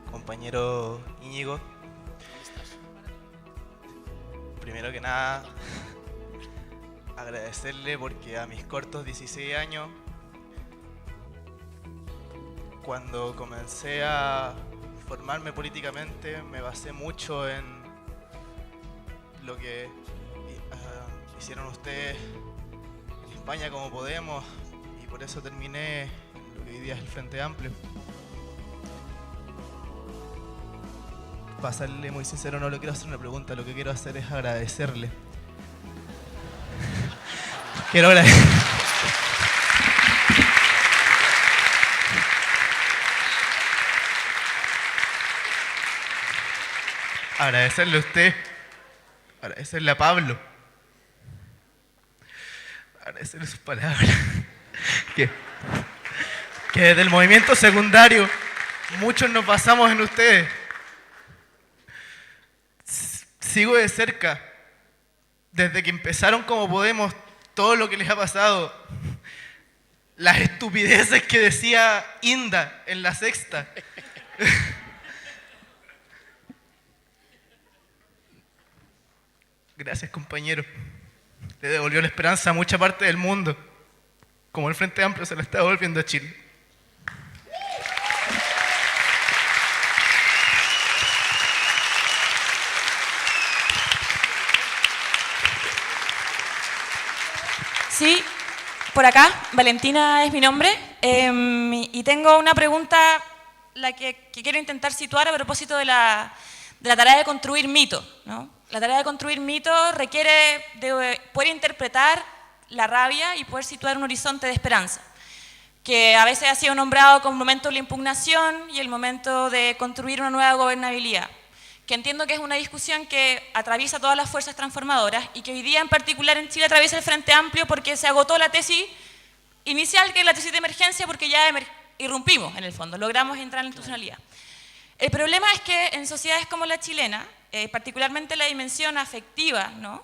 Compañero Íñigo, primero que nada agradecerle porque a mis cortos 16 años, cuando comencé a formarme políticamente, me basé mucho en lo que hicieron ustedes en España como Podemos, y por eso terminé en lo que hoy día es el Frente Amplio. Para serle muy sincero, no le quiero hacer una pregunta, lo que quiero hacer es agradecerle. Quiero agradecerle a usted, agradecerle a Pablo, agradecerle sus palabras, que desde el movimiento secundario muchos nos basamos en ustedes. Sigo de cerca, desde que empezaron como Podemos, todo lo que les ha pasado, las estupideces que decía Inda en La Sexta. Gracias, compañero. Le devolvió la esperanza a mucha parte del mundo, como el Frente Amplio se la está devolviendo a Chile. Sí, por acá, Valentina es mi nombre, y tengo una pregunta la que quiero intentar situar a propósito de la tarea de construir mito, ¿no? La tarea de construir mito requiere de poder interpretar la rabia y poder situar un horizonte de esperanza, que a veces ha sido nombrado como el momento de la impugnación y el momento de construir una nueva gobernabilidad, que entiendo que es una discusión que atraviesa todas las fuerzas transformadoras y que hoy día en particular en Chile atraviesa el Frente Amplio porque se agotó la tesis inicial, que es la tesis de emergencia, porque ya irrumpimos en el fondo, logramos entrar en la institucionalidad. El problema es que en sociedades como la chilena, particularmente la dimensión afectiva, ¿no?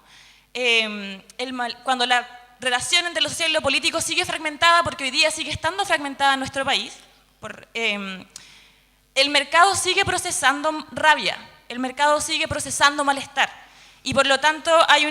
Cuando la relación entre lo social y lo político sigue fragmentada, porque hoy día sigue estando fragmentada en nuestro país, el mercado sigue procesando rabia, el mercado sigue procesando malestar, y por lo tanto hay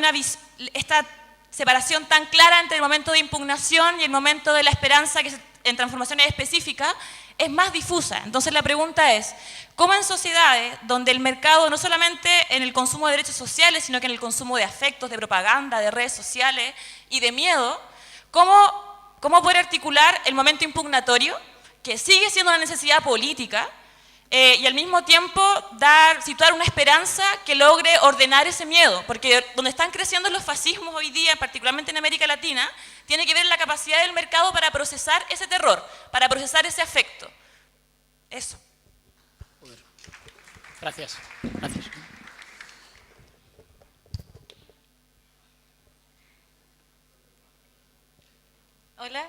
esta separación tan clara entre el momento de impugnación y el momento de la esperanza, que en transformaciones específicas es más difusa. Entonces la pregunta es, ¿cómo en sociedades donde el mercado no solamente en el consumo de derechos sociales, sino que en el consumo de afectos, de propaganda, de redes sociales y de miedo, cómo poder articular el momento impugnatorio, que sigue siendo una necesidad política, y al mismo tiempo situar una esperanza que logre ordenar ese miedo? Porque donde están creciendo los fascismos hoy día, particularmente en América Latina, tiene que ver la capacidad del mercado para procesar ese terror, para procesar ese afecto. Eso. Gracias. Gracias. Hola,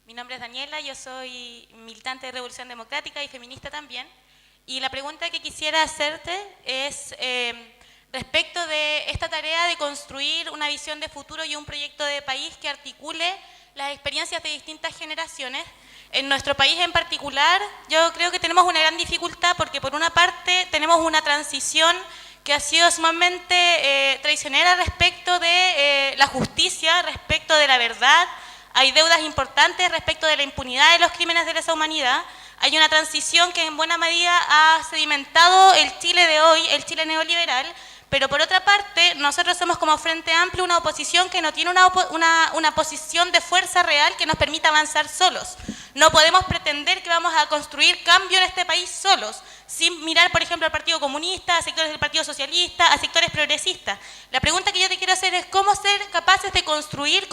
mi nombre es Daniela, yo soy militante de Revolución Democrática y feminista también. Y la pregunta que quisiera hacerte es respecto de esta tarea de construir una visión de futuro y un proyecto de país que articule las experiencias de distintas generaciones. En nuestro país en particular, yo creo que tenemos una gran dificultad porque por una parte tenemos una transición que ha sido sumamente traicionera respecto de la justicia, respecto de la verdad. Hay deudas importantes respecto de la impunidad de los crímenes de lesa humanidad. Hay una transición que en buena medida ha sedimentado el Chile de hoy, el Chile neoliberal, pero por otra parte, nosotros somos como Frente Amplio una oposición que no tiene una posición de fuerza real que nos permita avanzar solos. No podemos pretender que vamos a construir cambio en este país solos, sin mirar, por ejemplo, al Partido Comunista, a sectores del Partido Socialista, a sectores progresistas. La pregunta que yo te quiero hacer es cómo ser capaces de construir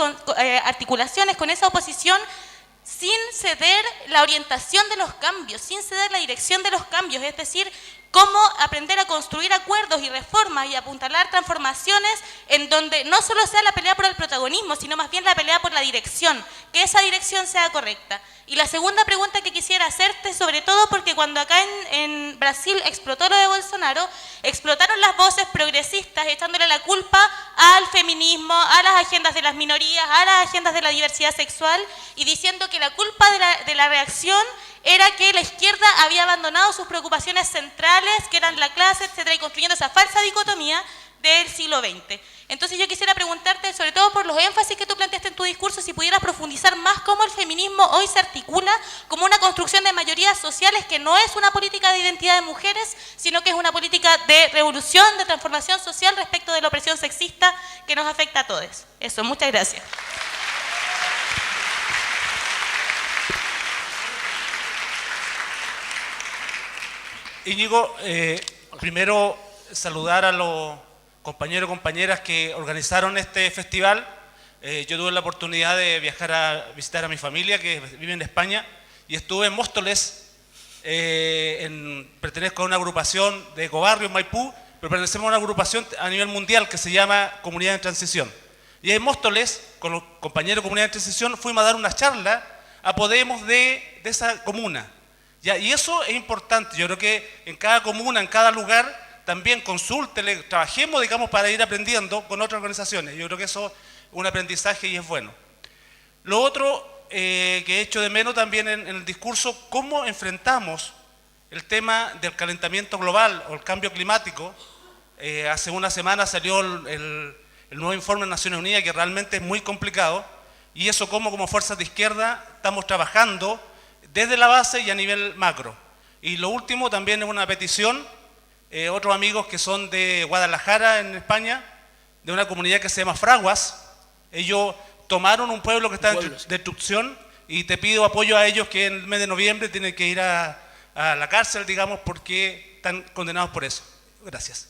articulaciones con esa oposición sin ceder la orientación de los cambios, sin ceder la dirección de los cambios, es decir, cómo aprender a construir acuerdos y reformas y apuntalar transformaciones en donde no solo sea la pelea por el protagonismo, sino más bien la pelea por la dirección, que esa dirección sea correcta. Y la segunda pregunta que quisiera hacerte, sobre todo porque cuando acá en Brasil explotó lo de Bolsonaro, explotaron las voces progresistas echándole la culpa al feminismo, a las agendas de las minorías, a las agendas de la diversidad sexual, y diciendo que la culpa de la reacción era que la izquierda había abandonado sus preocupaciones centrales, que eran la clase, etcétera, y construyendo esa falsa dicotomía del siglo XX. Entonces yo quisiera preguntarte, sobre todo por los énfasis que tú planteaste en tu discurso, si pudieras profundizar más cómo el feminismo hoy se articula como una construcción de mayorías sociales que no es una política de identidad de mujeres, sino que es una política de revolución, de transformación social respecto de la opresión sexista que nos afecta a todos. Eso, muchas gracias. Íñigo, primero saludar a los compañeros y compañeras que organizaron este festival. Yo tuve la oportunidad de viajar a visitar a mi familia que vive en España y estuve en Móstoles. Pertenezco a una agrupación de Ecobarrio en Maipú, pero pertenecemos a una agrupación a nivel mundial que se llama Comunidad en Transición. Y en Móstoles, con los compañeros de Comunidad en Transición, fuimos a dar una charla a Podemos de esa comuna. ¿Ya? Y eso es importante. Yo creo que en cada comuna, en cada lugar, también consúltele, trabajemos, digamos, para ir aprendiendo con otras organizaciones. Yo creo que eso es un aprendizaje y es bueno. Lo otro, que echo de menos también en el discurso, cómo enfrentamos el tema del calentamiento global o el cambio climático. Hace una semana salió el nuevo informe de Naciones Unidas, que realmente es muy complicado, y eso como fuerzas de izquierda estamos trabajando desde la base y a nivel macro. Y lo último también es una petición, otros amigos que son de Guadalajara, en España, de una comunidad que se llama Fraguas. Ellos tomaron un pueblo que está en destrucción, y te pido apoyo a ellos, que en el mes de noviembre tienen que ir a la cárcel, digamos, porque están condenados por eso. Gracias.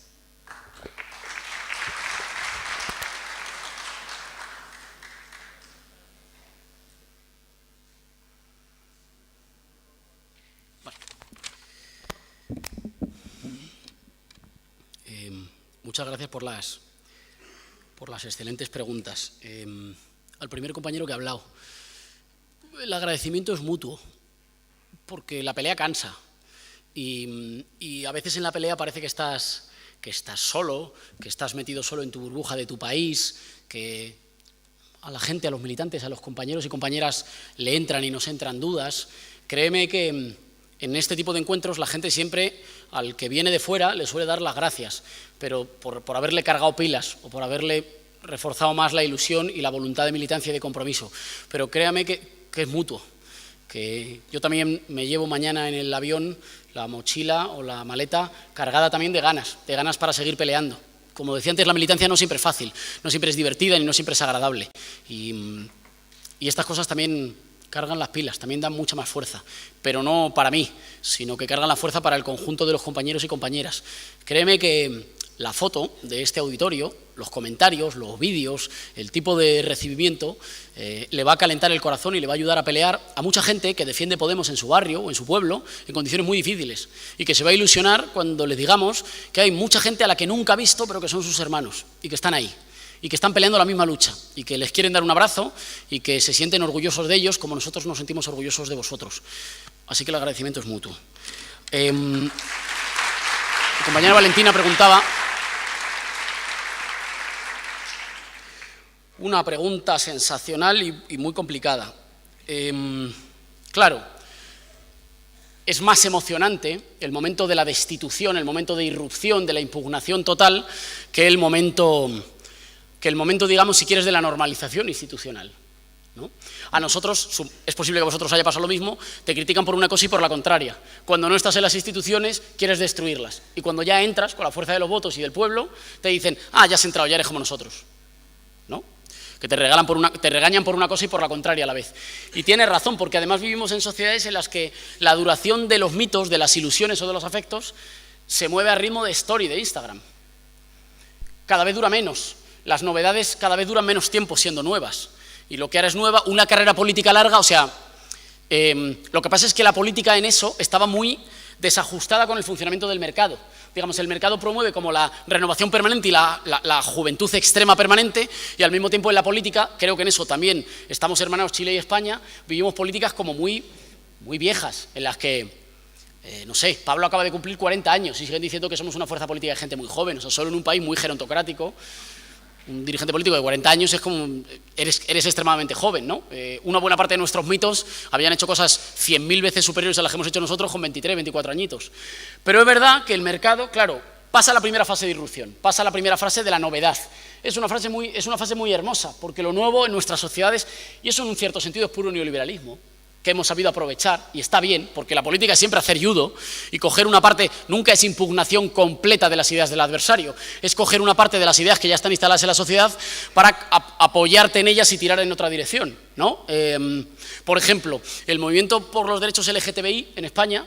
Muchas gracias por las excelentes preguntas. Al primer compañero que ha hablado, el agradecimiento es mutuo, porque la pelea cansa, y a veces en la pelea parece que estás solo, que estás metido solo en tu burbuja de tu país, que a la gente, a los militantes, a los compañeros y compañeras le entran y nos entran dudas. Créeme que en este tipo de encuentros la gente siempre, al que viene de fuera, le suele dar las gracias, pero por haberle cargado pilas o por haberle reforzado más la ilusión y la voluntad de militancia y de compromiso. Pero créame que es mutuo, que yo también me llevo mañana en el avión la mochila o la maleta cargada también de ganas para seguir peleando. Como decía antes, la militancia no siempre es fácil, no siempre es divertida y no siempre es agradable. Y estas cosas también cargan las pilas, también dan mucha más fuerza, pero no para mí, sino que cargan la fuerza para el conjunto de los compañeros y compañeras. Créeme que la foto de este auditorio, los comentarios, los vídeos, el tipo de recibimiento, le va a calentar el corazón y le va a ayudar a pelear a mucha gente que defiende Podemos en su barrio o en su pueblo en condiciones muy difíciles, y que se va a ilusionar cuando les digamos que hay mucha gente a la que nunca ha visto, pero que son sus hermanos y que están ahí, y que están peleando la misma lucha, y que les quieren dar un abrazo y que se sienten orgullosos de ellos como nosotros nos sentimos orgullosos de vosotros. Así que el agradecimiento es mutuo. Mi compañera Valentina preguntaba una pregunta sensacional y muy complicada. Claro, es más emocionante el momento de la destitución, el momento de irrupción, de la impugnación total, que el momento, digamos, si quieres, de la normalización institucional, ¿no? A nosotros, es posible que a vosotros haya pasado lo mismo, te critican por una cosa y por la contraria. Cuando no estás en las instituciones, quieres destruirlas. Y cuando ya entras, con la fuerza de los votos y del pueblo, te dicen, ya has entrado, ya eres como nosotros, ¿no? Que te regañan por una cosa y por la contraria a la vez. Y tienes razón, porque además vivimos en sociedades en las que la duración de los mitos, de las ilusiones o de los afectos, se mueve a ritmo de story de Instagram. Cada vez dura menos. Las novedades cada vez duran menos tiempo siendo nuevas. Y lo que ahora es nueva, una carrera política larga, o sea, lo que pasa es que la política en eso estaba muy desajustada con el funcionamiento del mercado. Digamos, el mercado promueve como la renovación permanente y la juventud extrema permanente, y al mismo tiempo en la política, creo que en eso también estamos hermanados Chile y España, vivimos políticas como muy viejas, en las que, no sé, Pablo acaba de cumplir 40 años y siguen diciendo que somos una fuerza política de gente muy joven, o sea, solo en un país muy gerontocrático. Un dirigente político de 40 años es como, eres extremadamente joven, ¿no? Una buena parte de nuestros mitos habían hecho cosas 100.000 veces superiores a las que hemos hecho nosotros con 23, 24 añitos. Pero es verdad que el mercado, claro, pasa la primera fase de irrupción, pasa la primera fase de la novedad. Es una fase muy hermosa, porque lo nuevo en nuestras sociedades, y eso en un cierto sentido es puro neoliberalismo, que hemos sabido aprovechar, y está bien, porque la política es siempre hacer judo, y coger una parte nunca es impugnación completa de las ideas del adversario, es coger una parte de las ideas que ya están instaladas en la sociedad para apoyarte en ellas y tirar en otra dirección, ¿no? Por ejemplo, el movimiento por los derechos LGTBI en España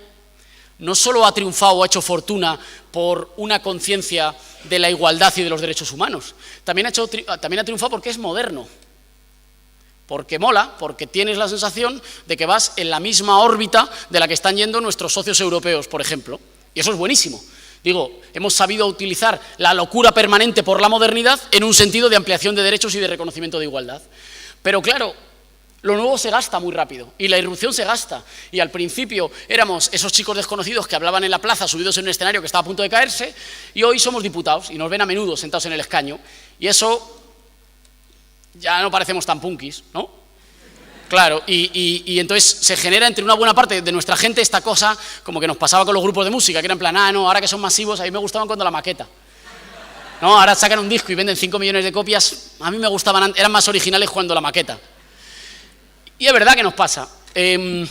no solo ha triunfado o ha hecho fortuna por una conciencia de la igualdad y de los derechos humanos, también ha triunfado porque es moderno. Porque mola, porque tienes la sensación de que vas en la misma órbita de la que están yendo nuestros socios europeos, por ejemplo. Y eso es buenísimo. Digo, hemos sabido utilizar la locura permanente por la modernidad en un sentido de ampliación de derechos y de reconocimiento de igualdad. Pero claro, lo nuevo se gasta muy rápido y la irrupción se gasta. Y al principio éramos esos chicos desconocidos que hablaban en la plaza subidos en un escenario que estaba a punto de caerse, y hoy somos diputados y nos ven a menudo sentados en el escaño. Y eso... ya no parecemos tan punkis, ¿no? Claro, y entonces se genera entre una buena parte de nuestra gente esta cosa, como que nos pasaba con los grupos de música, que eran en plan, no, ahora que son masivos, a mí me gustaban cuando la maqueta. No, ahora sacan un disco y venden 5 millones de copias, a mí me gustaban, eran más originales cuando la maqueta. Y es verdad que nos pasa. Y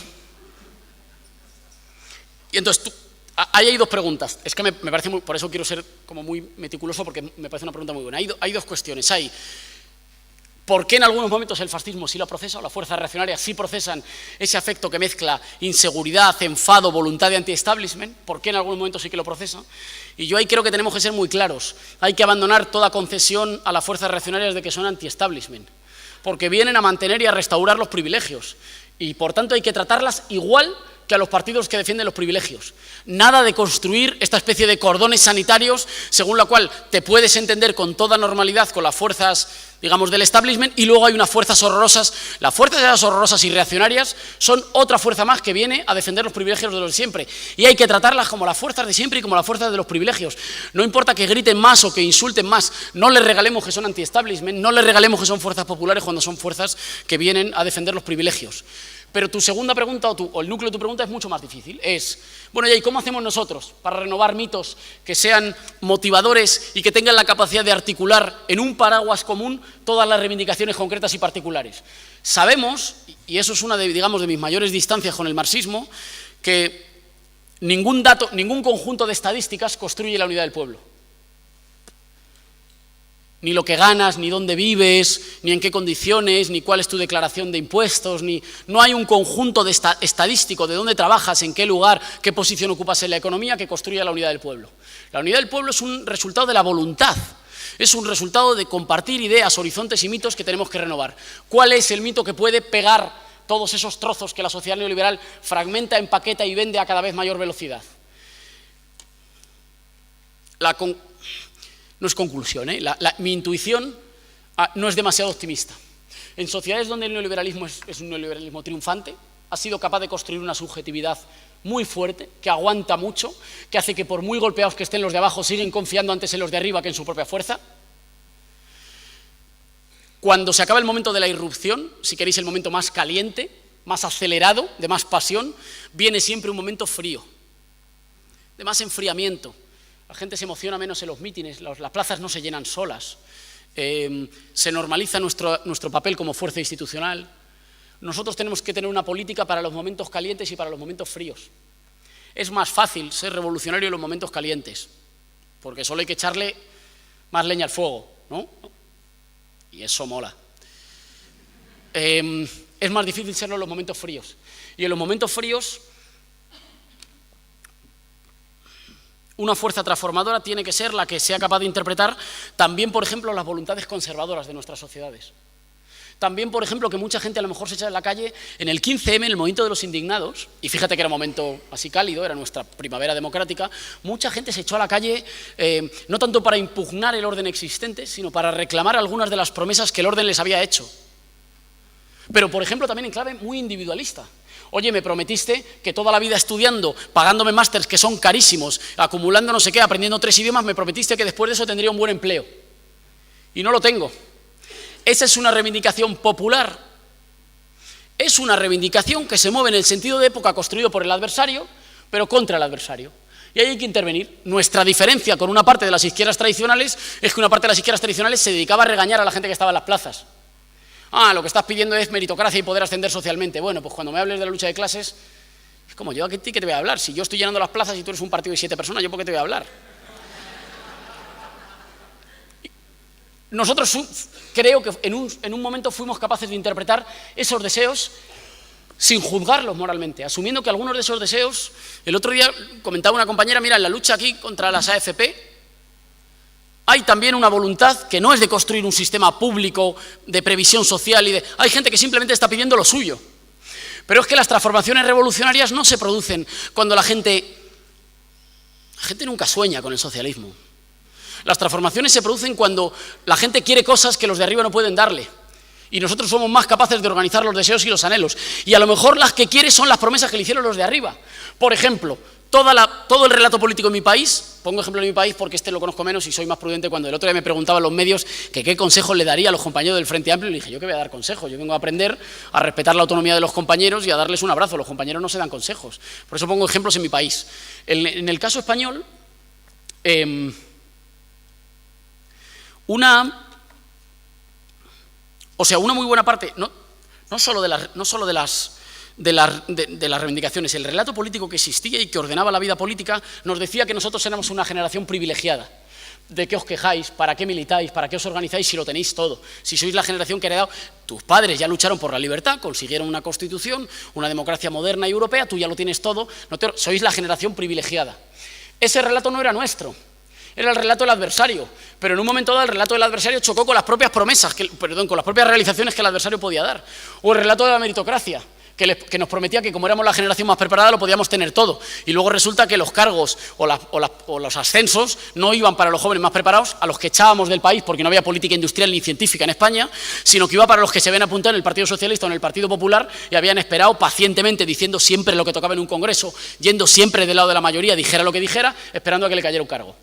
entonces, ahí hay dos preguntas. Es que me parece muy, por eso quiero ser como muy meticuloso, porque me parece una pregunta muy buena. Hay dos cuestiones. Hay, ¿por qué en algunos momentos el fascismo sí lo procesa, o las fuerzas reaccionarias sí procesan ese afecto que mezcla inseguridad, enfado, voluntad de anti-establishment? ¿Por qué en algunos momentos sí que lo procesa? Y yo ahí creo que tenemos que ser muy claros. Hay que abandonar toda concesión a las fuerzas reaccionarias de que son anti-establishment, porque vienen a mantener y a restaurar los privilegios. Y por tanto hay que tratarlas igual que a los partidos que defienden los privilegios. Nada de construir esta especie de cordones sanitarios según la cual te puedes entender con toda normalidad con las fuerzas, digamos, del establishment, y luego hay unas fuerzas horrorosas. Las fuerzas horrorosas y reaccionarias son otra fuerza más que viene a defender los privilegios de los de siempre. Y hay que tratarlas como las fuerzas de siempre y como las fuerzas de los privilegios. No importa que griten más o que insulten más, no les regalemos que son anti-establishment, no les regalemos que son fuerzas populares cuando son fuerzas que vienen a defender los privilegios. Pero tu segunda pregunta, o el núcleo de tu pregunta es mucho más difícil. Es, bueno, ¿y cómo hacemos nosotros para renovar mitos que sean motivadores y que tengan la capacidad de articular en un paraguas común todas las reivindicaciones concretas y particulares? Sabemos, y eso es una de, digamos, de mis mayores distancias con el marxismo, que ningún dato, ningún conjunto de estadísticas construye la unidad del pueblo. Ni lo que ganas, ni dónde vives, ni en qué condiciones, ni cuál es tu declaración de impuestos, no hay un conjunto de estadístico de dónde trabajas, en qué lugar, qué posición ocupas en la economía que construya la unidad del pueblo. La unidad del pueblo es un resultado de la voluntad, es un resultado de compartir ideas, horizontes y mitos que tenemos que renovar. ¿Cuál es el mito que puede pegar todos esos trozos que la sociedad neoliberal fragmenta, empaqueta y vende a cada vez mayor velocidad? No es conclusión, mi intuición no es demasiado optimista. En sociedades donde el neoliberalismo es un neoliberalismo triunfante, ha sido capaz de construir una subjetividad muy fuerte, que aguanta mucho, que hace que por muy golpeados que estén los de abajo, siguen confiando antes en los de arriba que en su propia fuerza. Cuando se acaba el momento de la irrupción, si queréis el momento más caliente, más acelerado, de más pasión, viene siempre un momento frío, de más enfriamiento. La gente se emociona menos en los mítines, las plazas no se llenan solas, se normaliza nuestro papel como fuerza institucional. Nosotros tenemos que tener una política para los momentos calientes y para los momentos fríos. Es más fácil ser revolucionario en los momentos calientes, porque solo hay que echarle más leña al fuego, ¿no? Y eso mola. Es más difícil serlo en los momentos fríos. Y en los momentos fríos, una fuerza transformadora tiene que ser la que sea capaz de interpretar también, por ejemplo, las voluntades conservadoras de nuestras sociedades. También, por ejemplo, que mucha gente a lo mejor se echa en la calle en el 15M, en el movimiento de los indignados, y fíjate que era un momento así cálido, era nuestra primavera democrática, mucha gente se echó a la calle no tanto para impugnar el orden existente, sino para reclamar algunas de las promesas que el orden les había hecho. Pero, por ejemplo, también en clave muy individualista. Oye, me prometiste que toda la vida estudiando, pagándome másters que son carísimos, acumulando no sé qué, aprendiendo 3 idiomas, me prometiste que después de eso tendría un buen empleo. Y no lo tengo. Esa es una reivindicación popular. Es una reivindicación que se mueve en el sentido de época construido por el adversario, pero contra el adversario. Y ahí hay que intervenir. Nuestra diferencia con una parte de las izquierdas tradicionales es que una parte de las izquierdas tradicionales se dedicaba a regañar a la gente que estaba en las plazas. Lo que estás pidiendo es meritocracia y poder ascender socialmente. Bueno, pues cuando me hables de la lucha de clases, es como yo, ¿a ti qué te voy a hablar? Si yo estoy llenando las plazas y tú eres un partido de 7 personas, ¿yo por qué te voy a hablar? Nosotros creo que en un momento fuimos capaces de interpretar esos deseos sin juzgarlos moralmente, asumiendo que algunos de esos deseos, el otro día comentaba una compañera, mira, en la lucha aquí contra las AFP, hay también una voluntad que no es de construir un sistema público de previsión social hay gente que simplemente está pidiendo lo suyo. Pero es que las transformaciones revolucionarias no se producen cuando la gente nunca sueña con el socialismo. Las transformaciones se producen cuando la gente quiere cosas que los de arriba no pueden darle. Y nosotros somos más capaces de organizar los deseos y los anhelos. Y a lo mejor las que quiere son las promesas que le hicieron los de arriba. Por ejemplo, todo el relato político en mi país, pongo ejemplo en mi país porque este lo conozco menos y soy más prudente, cuando el otro día me preguntaban los medios que qué consejos le daría a los compañeros del Frente Amplio, le dije, yo qué voy a dar consejos, yo vengo a aprender a respetar la autonomía de los compañeros y a darles un abrazo, los compañeros no se dan consejos, por eso pongo ejemplos en mi país. En el caso español, una muy buena parte, no solo de las reivindicaciones, el relato político que existía y que ordenaba la vida política nos decía que nosotros éramos una generación privilegiada. ¿De qué os quejáis? ¿Para qué militáis? ¿Para qué os organizáis si lo tenéis todo? Si sois la generación que ha heredado, tus padres ya lucharon por la libertad, consiguieron una constitución, una democracia moderna y europea, tú ya lo tienes todo, sois la generación privilegiada. Ese relato no era nuestro, era el relato del adversario, pero en un momento dado el relato del adversario chocó con las propias promesas, con las propias realizaciones que el adversario podía dar. O el relato de la meritocracia, que nos prometía que como éramos la generación más preparada lo podíamos tener todo, y luego resulta que los cargos o los ascensos no iban para los jóvenes más preparados, a los que echábamos del país porque no había política industrial ni científica en España, sino que iba para los que se habían apuntado en el Partido Socialista o en el Partido Popular y habían esperado pacientemente, diciendo siempre lo que tocaba en un congreso, yendo siempre del lado de la mayoría, dijera lo que dijera, esperando a que le cayera un cargo.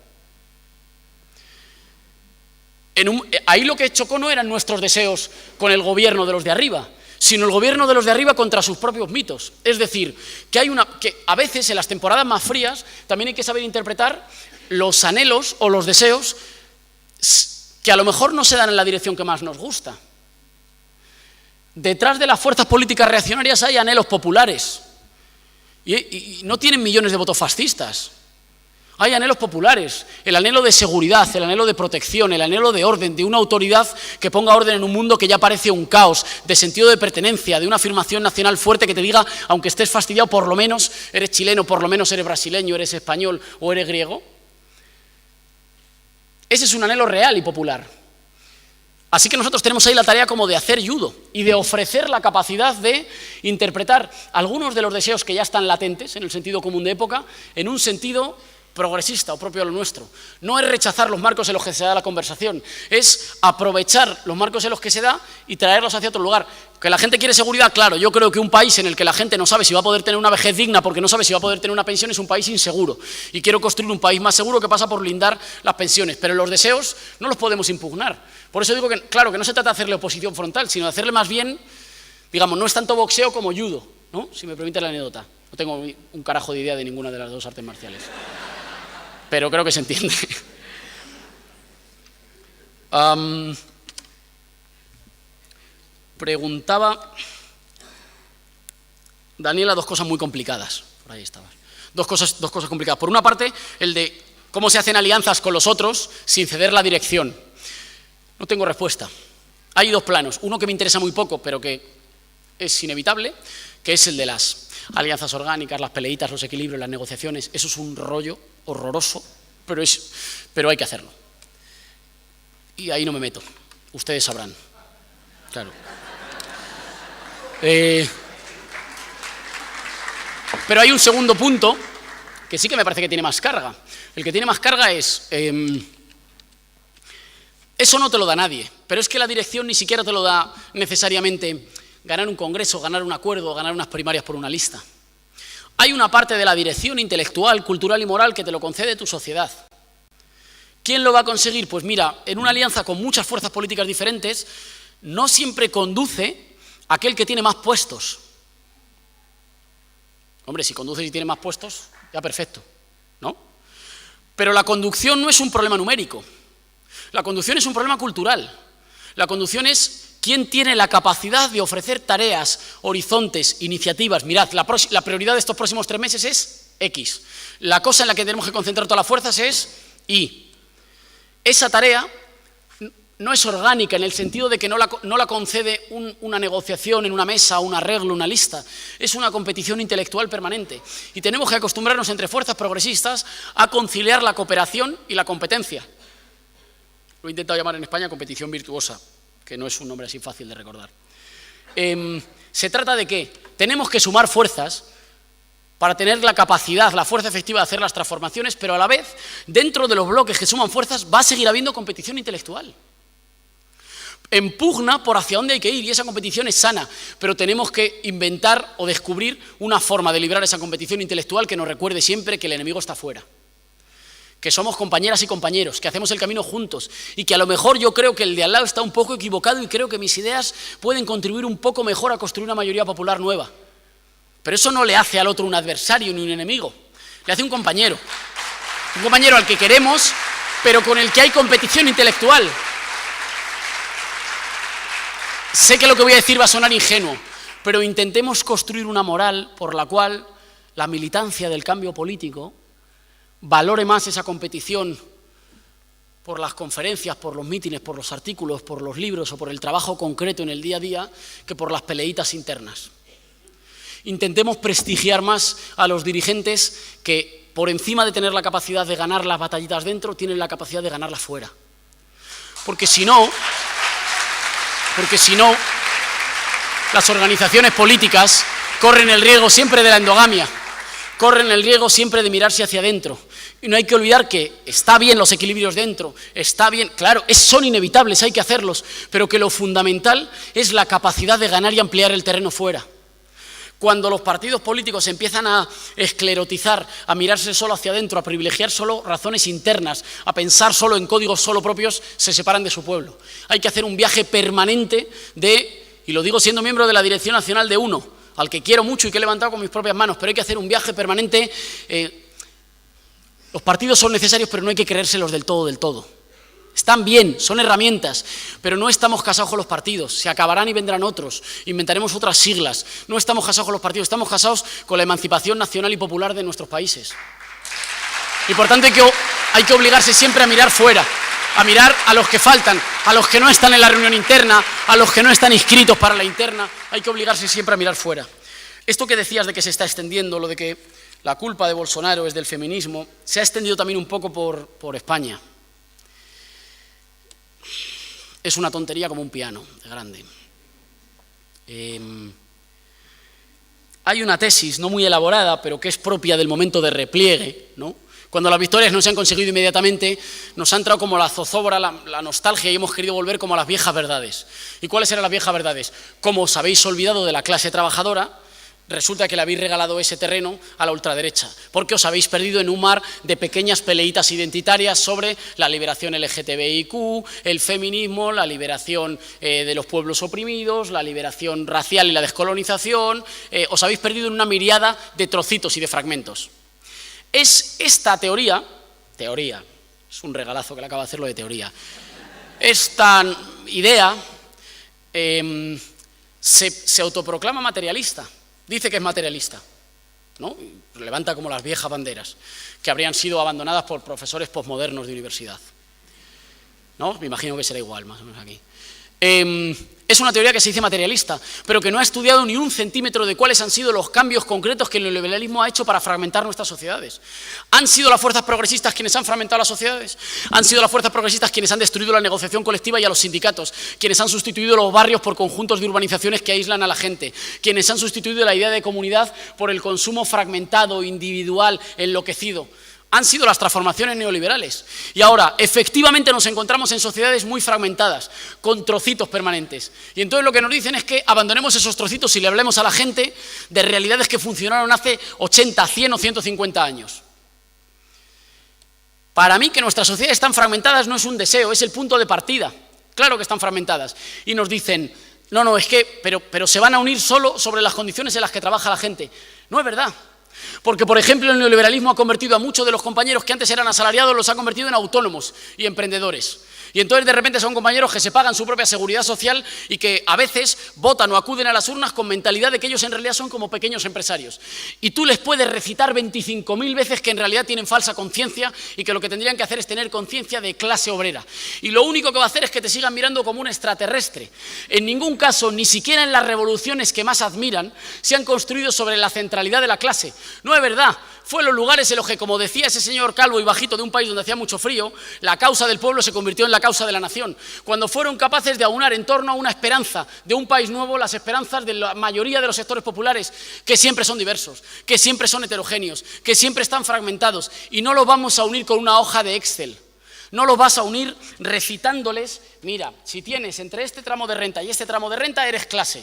Ahí lo que chocó no eran nuestros deseos con el gobierno de los de arriba, sino el gobierno de los de arriba contra sus propios mitos. Es decir, que a veces en las temporadas más frías también hay que saber interpretar los anhelos o los deseos que a lo mejor no se dan en la dirección que más nos gusta. Detrás de las fuerzas políticas reaccionarias hay anhelos populares y no tienen millones de votos fascistas. Hay anhelos populares, el anhelo de seguridad, el anhelo de protección, el anhelo de orden, de una autoridad que ponga orden en un mundo que ya parece un caos, de sentido de pertenencia, de una afirmación nacional fuerte que te diga, aunque estés fastidiado, por lo menos eres chileno, por lo menos eres brasileño, eres español o eres griego. Ese es un anhelo real y popular. Así que nosotros tenemos ahí la tarea como de hacer judo y de ofrecer la capacidad de interpretar algunos de los deseos que ya están latentes en el sentido común de época en un sentido progresista o propio de lo nuestro. No es rechazar los marcos en los que se da la conversación, es aprovechar los marcos en los que se da y traerlos hacia otro lugar. Que la gente quiere seguridad, claro, yo creo que un país en el que la gente no sabe si va a poder tener una vejez digna porque no sabe si va a poder tener una pensión es un país inseguro. Y quiero construir un país más seguro que pasa por blindar las pensiones, pero los deseos no los podemos impugnar. Por eso digo que, claro, que no se trata de hacerle oposición frontal, sino de hacerle más bien, digamos, no es tanto boxeo como judo, ¿no? Si me permite la anécdota. No tengo un carajo de idea de ninguna de las dos artes marciales. Pero creo que se entiende. Preguntaba Daniela dos cosas muy complicadas. Por ahí estabas. Dos cosas complicadas. Por una parte, el de cómo se hacen alianzas con los otros sin ceder la dirección. No tengo respuesta. Hay dos planos. Uno que me interesa muy poco, pero que es inevitable, que es el de las alianzas orgánicas, las peleitas, los equilibrios, las negociaciones. Eso es un rollo horroroso, pero hay que hacerlo. Y ahí no me meto. Ustedes sabrán. Claro. Pero hay un segundo punto que sí que me parece que tiene más carga. El que tiene más carga es... eso no te lo da nadie, pero es que la dirección ni siquiera te lo da necesariamente ganar un congreso, ganar un acuerdo, ganar unas primarias por una lista. Hay una parte de la dirección intelectual, cultural y moral que te lo concede tu sociedad. ¿Quién lo va a conseguir? Pues mira, en una alianza con muchas fuerzas políticas diferentes, no siempre conduce aquel que tiene más puestos. Hombre, si conduces y tiene más puestos, ya perfecto, ¿no? Pero la conducción no es un problema numérico. La conducción es un problema cultural. La conducción es quién tiene la capacidad de ofrecer tareas, horizontes, iniciativas. Mirad, la prioridad de estos próximos 3 meses es X. La cosa en la que tenemos que concentrar todas las fuerzas es Y. Esa tarea no es orgánica en el sentido de que no la concede una negociación en una mesa, un arreglo, una lista. Es una competición intelectual permanente. Y tenemos que acostumbrarnos entre fuerzas progresistas a conciliar la cooperación y la competencia. Lo he intentado llamar en España competición virtuosa, que no es un nombre así fácil de recordar. Se trata de que tenemos que sumar fuerzas para tener la capacidad, la fuerza efectiva de hacer las transformaciones, pero a la vez, dentro de los bloques que suman fuerzas, va a seguir habiendo competición intelectual. en pugna por hacia dónde hay que ir, y esa competición es sana, pero tenemos que inventar o descubrir una forma de librar esa competición intelectual que nos recuerde siempre que el enemigo está fuera, que somos compañeras y compañeros, que hacemos el camino juntos, y que a lo mejor yo creo que el de al lado está un poco equivocado y creo que mis ideas pueden contribuir un poco mejor a construir una mayoría popular nueva. Pero eso no le hace al otro un adversario ni un enemigo, le hace un compañero al que queremos, pero con el que hay competición intelectual. Sé que lo que voy a decir va a sonar ingenuo, pero intentemos construir una moral por la cual la militancia del cambio político valore más esa competición por las conferencias, por los mítines, por los artículos, por los libros o por el trabajo concreto en el día a día, que por las peleitas internas. Intentemos prestigiar más a los dirigentes que, por encima de tener la capacidad de ganar las batallitas dentro, tienen la capacidad de ganarlas fuera. Porque si no, las organizaciones políticas corren el riesgo siempre de la endogamia, corren el riesgo siempre de mirarse hacia adentro. Y no hay que olvidar que está bien los equilibrios dentro, está bien, claro, son inevitables, hay que hacerlos, pero que lo fundamental es la capacidad de ganar y ampliar el terreno fuera. Cuando los partidos políticos empiezan a esclerotizar, a mirarse solo hacia adentro, a privilegiar solo razones internas, a pensar solo en códigos solo propios, se separan de su pueblo. Hay que hacer un viaje permanente y lo digo siendo miembro de la Dirección Nacional de UNO, al que quiero mucho y que he levantado con mis propias manos, pero hay que hacer un viaje permanente. Los partidos son necesarios, pero no hay que creérselos del todo. Están bien, son herramientas, pero no estamos casados con los partidos, se acabarán y vendrán otros, inventaremos otras siglas. No estamos casados con los partidos, estamos casados con la emancipación nacional y popular de nuestros países. Y por tanto hay que obligarse siempre a mirar fuera, a mirar a los que faltan, a los que no están en la reunión interna, a los que no están inscritos para la interna, hay que obligarse siempre a mirar fuera. Esto que decías de que se está extendiendo, lo de que la culpa de Bolsonaro es del feminismo, se ha extendido también un poco por España. Es una tontería como un piano, de grande. Hay una tesis no muy elaborada, pero que es propia del momento de repliegue, ¿no? Cuando las victorias no se han conseguido inmediatamente, nos ha entrado como la zozobra, la nostalgia, y hemos querido volver como a las viejas verdades. ¿Y cuáles eran las viejas verdades? Como os habéis olvidado de la clase trabajadora, resulta que le habéis regalado ese terreno a la ultraderecha, porque os habéis perdido en un mar de pequeñas peleitas identitarias sobre la liberación LGTBIQ, el feminismo, la liberación de los pueblos oprimidos, la liberación racial y la descolonización. Os habéis perdido en una miriada de trocitos y de fragmentos. Es esta teoría, es un regalazo que le acabo de hacerlo de teoría, esta idea se autoproclama materialista. Dice que es materialista, ¿no? Levanta como las viejas banderas, que habrían sido abandonadas por profesores posmodernos de universidad, ¿no? Me imagino que será igual, más o menos aquí. Es una teoría que se dice materialista, pero que no ha estudiado ni un centímetro de cuáles han sido los cambios concretos que el neoliberalismo ha hecho para fragmentar nuestras sociedades. ¿Han sido las fuerzas progresistas quienes han fragmentado las sociedades? ¿Han sido las fuerzas progresistas quienes han destruido la negociación colectiva y a los sindicatos? ¿Quienes han sustituido los barrios por conjuntos de urbanizaciones que aíslan a la gente? ¿Quienes han sustituido la idea de comunidad por el consumo fragmentado, individual, enloquecido? Han sido las transformaciones neoliberales. Y ahora, efectivamente, nos encontramos en sociedades muy fragmentadas, con trocitos permanentes. Y entonces lo que nos dicen es que abandonemos esos trocitos y le hablemos a la gente de realidades que funcionaron hace 80, 100 o 150 años. Para mí, que nuestras sociedades están fragmentadas no es un deseo, es el punto de partida. Claro que están fragmentadas. Y nos dicen, no, es que, pero se van a unir solo sobre las condiciones en las que trabaja la gente. No es verdad. Porque, por ejemplo, el neoliberalismo ha convertido a muchos de los compañeros que antes eran asalariados, los ha convertido en autónomos y emprendedores. Y entonces de repente son compañeros que se pagan su propia seguridad social y que a veces votan o acuden a las urnas con mentalidad de que ellos en realidad son como pequeños empresarios. Y tú les puedes recitar 25.000 veces que en realidad tienen falsa conciencia y que lo que tendrían que hacer es tener conciencia de clase obrera. Y lo único que va a hacer es que te sigan mirando como un extraterrestre. En ningún caso, ni siquiera en las revoluciones que más admiran, se han construido sobre la centralidad de la clase. No es verdad. Fue en los lugares en los que, como decía ese señor calvo y bajito de un país donde hacía mucho frío, la causa del pueblo se convirtió en la causa de la nación. Cuando fueron capaces de aunar en torno a una esperanza de un país nuevo, las esperanzas de la mayoría de los sectores populares, que siempre son diversos, que siempre son heterogéneos, que siempre están fragmentados, y no los vamos a unir con una hoja de Excel. No los vas a unir recitándoles, mira, si tienes entre este tramo de renta y este tramo de renta, eres clase.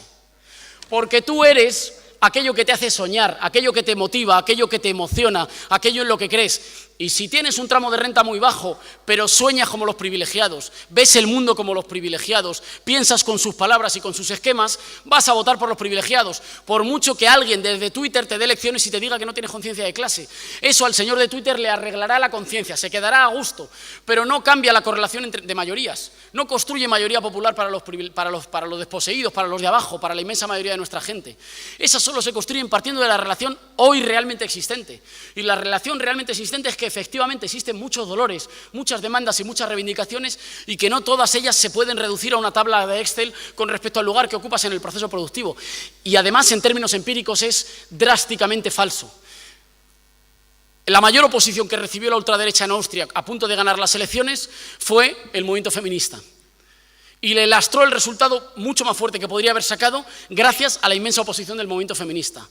Porque tú eres aquello que te hace soñar, aquello que te motiva, aquello que te emociona, aquello en lo que crees. Y si tienes un tramo de renta muy bajo, pero sueñas como los privilegiados, ves el mundo como los privilegiados, piensas con sus palabras y con sus esquemas, vas a votar por los privilegiados, por mucho que alguien desde Twitter te dé lecciones y te diga que no tienes conciencia de clase. Eso al señor de Twitter le arreglará la conciencia, se quedará a gusto, pero no cambia la correlación de mayorías, no construye mayoría popular para los desposeídos, para los de abajo, para la inmensa mayoría de nuestra gente. Esas solo se construyen partiendo de la relación hoy realmente existente. Y la relación realmente existente es que efectivamente existen muchos dolores, muchas demandas y muchas reivindicaciones y que no todas ellas se pueden reducir a una tabla de Excel con respecto al lugar que ocupas en el proceso productivo. Y además, en términos empíricos, es drásticamente falso. La mayor oposición que recibió la ultraderecha en Austria a punto de ganar las elecciones fue el movimiento feminista. Y le lastró el resultado mucho más fuerte que podría haber sacado gracias a la inmensa oposición del movimiento feminista.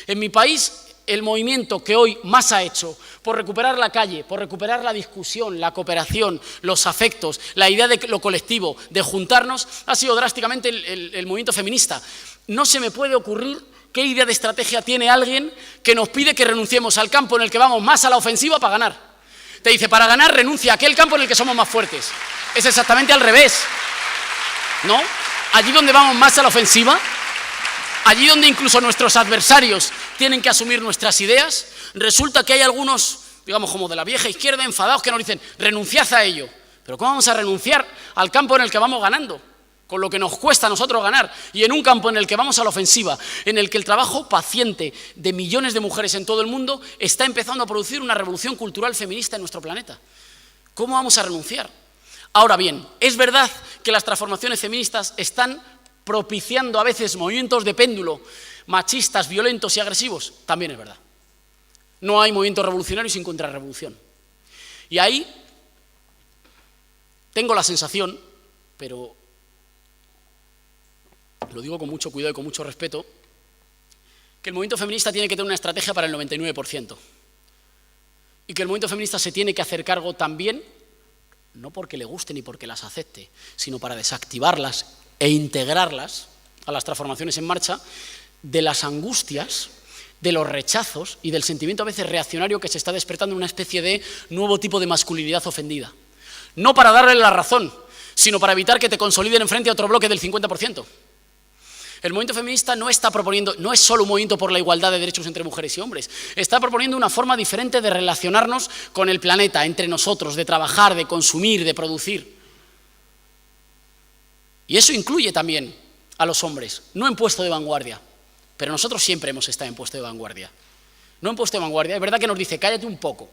En mi país, el movimiento que hoy más ha hecho por recuperar la calle, por recuperar la discusión, la cooperación, los afectos, la idea de lo colectivo, de juntarnos, ha sido drásticamente el movimiento feminista. No se me puede ocurrir qué idea de estrategia tiene alguien que nos pide que renunciemos al campo en el que vamos más a la ofensiva para ganar. Te dice, para ganar renuncia a aquel campo en el que somos más fuertes. Es exactamente al revés, ¿no? Allí donde vamos más a la ofensiva, allí donde incluso nuestros adversarios tienen que asumir nuestras ideas, resulta que hay algunos, digamos, como de la vieja izquierda, enfadados, que nos dicen, renunciad a ello. Pero ¿cómo vamos a renunciar al campo en el que vamos ganando? Con lo que nos cuesta a nosotros ganar, y en un campo en el que vamos a la ofensiva, en el que el trabajo paciente de millones de mujeres en todo el mundo está empezando a producir una revolución cultural feminista en nuestro planeta. ¿Cómo vamos a renunciar? Ahora bien, es verdad que las transformaciones feministas están propiciando a veces movimientos de péndulo machistas, violentos y agresivos. También es verdad. No hay movimiento revolucionario sin contrarrevolución. Y ahí tengo la sensación, pero lo digo con mucho cuidado y con mucho respeto, que el movimiento feminista tiene que tener una estrategia para el 99%. Y que el movimiento feminista se tiene que hacer cargo también, no porque le guste ni porque las acepte, sino para desactivarlas e integrarlas a las transformaciones en marcha, de las angustias, de los rechazos y del sentimiento a veces reaccionario que se está despertando en una especie de nuevo tipo de masculinidad ofendida. No para darle la razón, sino para evitar que te consoliden enfrente a otro bloque del 50%. El movimiento feminista no está proponiendo, no es solo un movimiento por la igualdad de derechos entre mujeres y hombres, está proponiendo una forma diferente de relacionarnos con el planeta, entre nosotros, de trabajar, de consumir, de producir. Y eso incluye también a los hombres, no en puesto de vanguardia, pero nosotros siempre hemos estado en puesto de vanguardia. No en puesto de vanguardia, es verdad que nos dice, cállate un poco,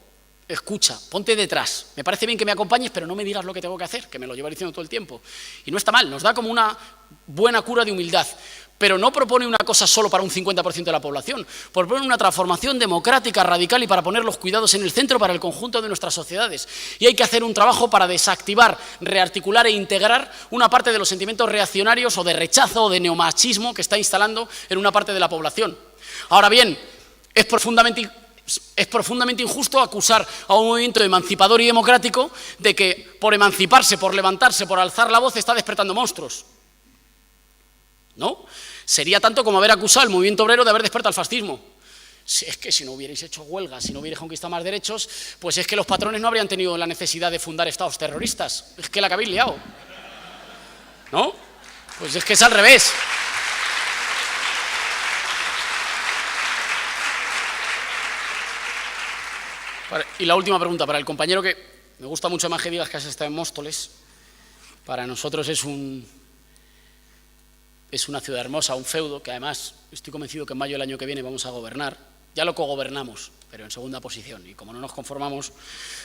escucha, ponte detrás, me parece bien que me acompañes, pero no me digas lo que tengo que hacer, que me lo llevo diciendo todo el tiempo. Y no está mal, nos da como una buena cura de humildad, pero no propone una cosa solo para un 50% de la población, propone una transformación democrática, radical y para poner los cuidados en el centro para el conjunto de nuestras sociedades. Y hay que hacer un trabajo para desactivar, rearticular e integrar una parte de los sentimientos reaccionarios o de rechazo o de neomachismo que está instalando en una parte de la población. Ahora bien, es profundamente injusto acusar a un movimiento emancipador y democrático de que por emanciparse, por levantarse, por alzar la voz está despertando monstruos. ¿No? Sería tanto como haber acusado al movimiento obrero de haber despertado al fascismo. Si es que si no hubierais hecho huelgas, si no hubierais conquistado más derechos, pues es que los patrones no habrían tenido la necesidad de fundar estados terroristas. Es que la que habéis liado. ¿No? Pues es que es al revés. Y la última pregunta para el compañero, que me gusta mucho más que digas que has estado en Móstoles. Para nosotros es una ciudad hermosa, un feudo, que además estoy convencido que en mayo del año que viene vamos a gobernar. Ya lo cogobernamos, pero en segunda posición. Y como no nos conformamos,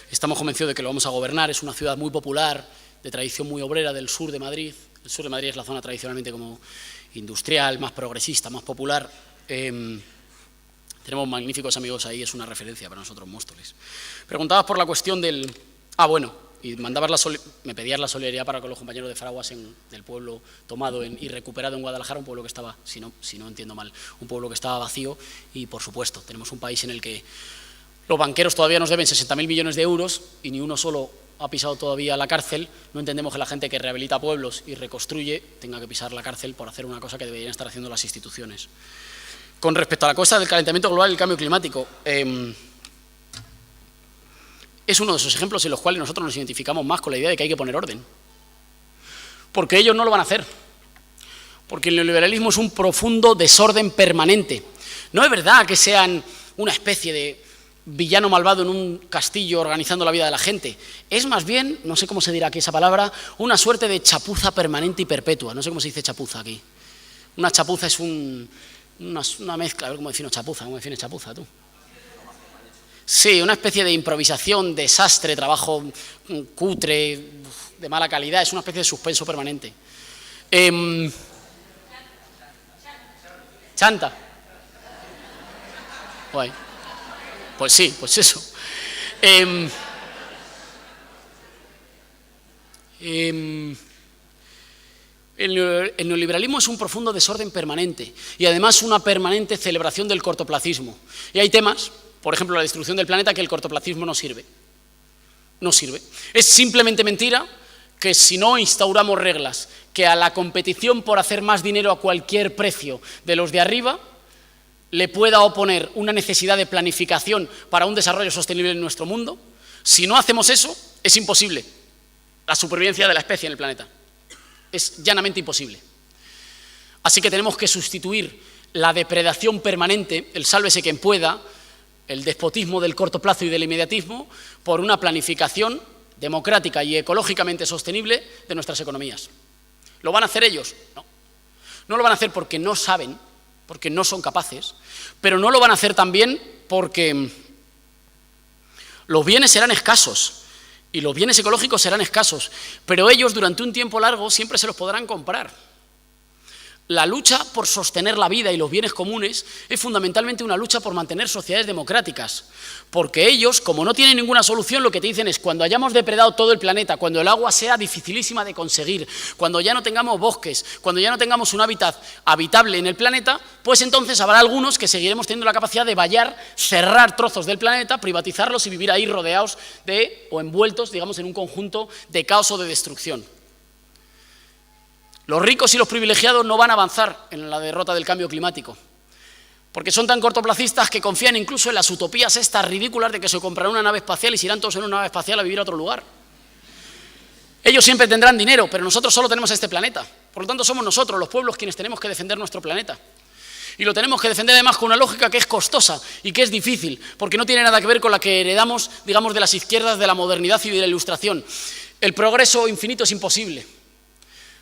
estamos convencidos de que lo vamos a gobernar. Es una ciudad muy popular, de tradición muy obrera del sur de Madrid. El sur de Madrid es la zona tradicionalmente como industrial, más progresista, más popular. Tenemos magníficos amigos ahí, es una referencia para nosotros, Móstoles. Preguntabas por la cuestión del... y me pedías la solidaridad para con los compañeros de Fraguas del pueblo tomado y recuperado en Guadalajara, un pueblo que estaba, si no entiendo mal, un pueblo que estaba vacío. Y por supuesto, tenemos un país en el que los banqueros todavía nos deben 60.000 millones de euros y ni uno solo ha pisado todavía la cárcel, no entendemos que la gente que rehabilita pueblos y reconstruye tenga que pisar la cárcel por hacer una cosa que deberían estar haciendo las instituciones. Con respecto a la cosa del calentamiento global y el cambio climático, es uno de esos ejemplos en los cuales nosotros nos identificamos más con la idea de que hay que poner orden. Porque ellos no lo van a hacer. Porque el neoliberalismo es un profundo desorden permanente. No es verdad que sean una especie de villano malvado en un castillo organizando la vida de la gente. Es más bien, no sé cómo se dirá aquí esa palabra, una suerte de chapuza permanente y perpetua. No sé cómo se dice chapuza aquí. Una chapuza es una mezcla, a ver cómo defino chapuza. ¿Cómo defines chapuza tú? Sí, una especie de improvisación, desastre, trabajo cutre, de mala calidad, es una especie de suspenso permanente. Chanta. Guay. Pues sí, pues eso. El neoliberalismo es un profundo desorden permanente y además una permanente celebración del cortoplacismo. Y hay temas, por ejemplo, la destrucción del planeta, que el cortoplacismo no sirve. No sirve. Es simplemente mentira que si no instauramos reglas que a la competición por hacer más dinero a cualquier precio de los de arriba le pueda oponer una necesidad de planificación para un desarrollo sostenible en nuestro mundo, si no hacemos eso, es imposible la supervivencia de la especie en el planeta. Es llanamente imposible. Así que tenemos que sustituir la depredación permanente, el sálvese quien pueda, el despotismo del corto plazo y del inmediatismo, por una planificación democrática y ecológicamente sostenible de nuestras economías. ¿Lo van a hacer ellos? No. No lo van a hacer porque no saben, porque no son capaces, pero no lo van a hacer también porque los bienes serán escasos y los bienes ecológicos serán escasos, pero ellos durante un tiempo largo siempre se los podrán comprar. La lucha por sostener la vida y los bienes comunes es fundamentalmente una lucha por mantener sociedades democráticas, porque ellos, como no tienen ninguna solución, lo que te dicen es cuando hayamos depredado todo el planeta, cuando el agua sea dificilísima de conseguir, cuando ya no tengamos bosques, cuando ya no tengamos un hábitat habitable en el planeta, pues entonces habrá algunos que seguiremos teniendo la capacidad de vallar, cerrar trozos del planeta, privatizarlos y vivir ahí rodeados de, o envueltos, digamos, en un conjunto de caos o de destrucción. Los ricos y los privilegiados no van a avanzar en la derrota del cambio climático, porque son tan cortoplacistas que confían incluso en las utopías estas ridículas de que se comprarán una nave espacial y se irán todos en una nave espacial a vivir a otro lugar. Ellos siempre tendrán dinero, pero nosotros solo tenemos este planeta. Por lo tanto, somos nosotros, los pueblos, quienes tenemos que defender nuestro planeta. Y lo tenemos que defender además con una lógica que es costosa y que es difícil, porque no tiene nada que ver con la que heredamos, digamos, de las izquierdas, de la modernidad y de la ilustración. El progreso infinito es imposible,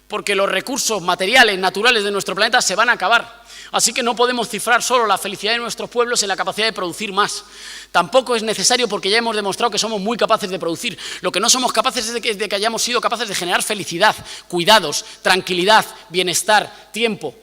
porque los recursos materiales, naturales de nuestro planeta se van a acabar. Así que no podemos cifrar solo la felicidad de nuestros pueblos en la capacidad de producir más. Tampoco es necesario porque ya hemos demostrado que somos muy capaces de producir. Lo que no somos capaces es de que hayamos sido capaces de generar felicidad, cuidados, tranquilidad, bienestar, tiempo.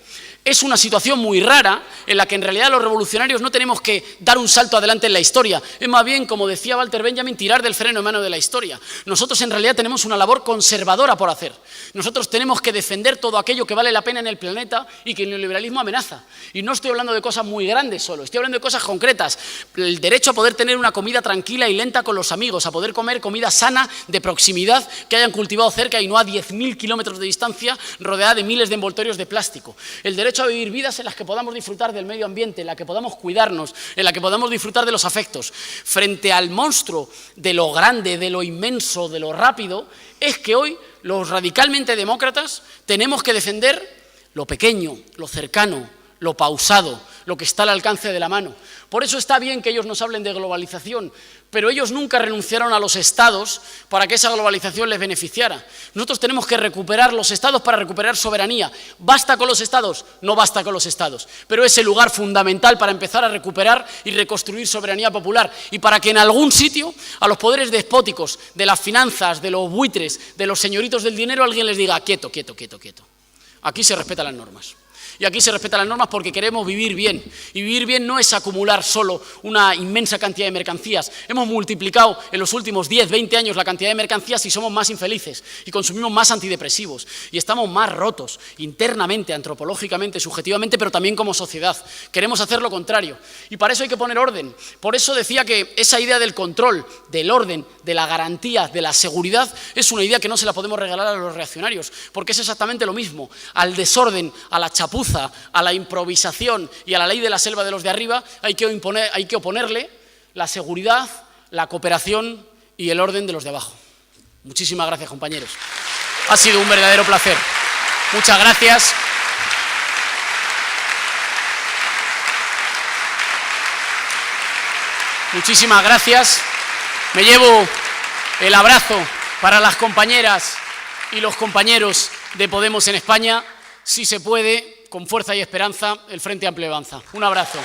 Es una situación muy rara en la que en realidad los revolucionarios no tenemos que dar un salto adelante en la historia. Es más bien, como decía Walter Benjamin, tirar del freno de mano de la historia. Nosotros en realidad tenemos una labor conservadora por hacer. Nosotros tenemos que defender todo aquello que vale la pena en el planeta y que el neoliberalismo amenaza. Y no estoy hablando de cosas muy grandes solo, estoy hablando de cosas concretas. El derecho a poder tener una comida tranquila y lenta con los amigos, a poder comer comida sana, de proximidad, que hayan cultivado cerca y no a 10.000 kilómetros de distancia, rodeada de miles de envoltorios de plástico. El derecho a vivir vidas en las que podamos disfrutar del medio ambiente, en la que podamos cuidarnos, en la que podamos disfrutar de los afectos. Frente al monstruo de lo grande, de lo inmenso, de lo rápido, es que hoy los radicalmente demócratas tenemos que defender lo pequeño, lo cercano, lo pausado, lo que está al alcance de la mano. Por eso está bien que ellos nos hablen de globalización, pero ellos nunca renunciaron a los estados para que esa globalización les beneficiara. Nosotros tenemos que recuperar los estados para recuperar soberanía. ¿Basta con los estados? No basta con los estados, pero es el lugar fundamental para empezar a recuperar y reconstruir soberanía popular y para que en algún sitio a los poderes despóticos de las finanzas, de los buitres, de los señoritos del dinero, alguien les diga quieto, quieto, quieto, quieto. Aquí se respetan las normas. Y aquí se respetan las normas porque queremos vivir bien. Y vivir bien no es acumular solo una inmensa cantidad de mercancías. Hemos multiplicado en los últimos 10, 20 años la cantidad de mercancías y somos más infelices. Y consumimos más antidepresivos. Y estamos más rotos internamente, antropológicamente, subjetivamente, pero también como sociedad. Queremos hacer lo contrario. Y para eso hay que poner orden. Por eso decía que esa idea del control, del orden, de la garantía, de la seguridad, es una idea que no se la podemos regalar a los reaccionarios, porque es exactamente lo mismo. Al desorden, a la chapuza, a la improvisación y a la ley de la selva de los de arriba hay que oponerle la seguridad, la cooperación y el orden de los de abajo. Muchísimas gracias, compañeros. Ha sido un verdadero placer. Muchas gracias. Muchísimas gracias. Me llevo el abrazo para las compañeras y los compañeros de Podemos en España. Si se puede, con fuerza y esperanza, el Frente Amplio avanza. Un abrazo.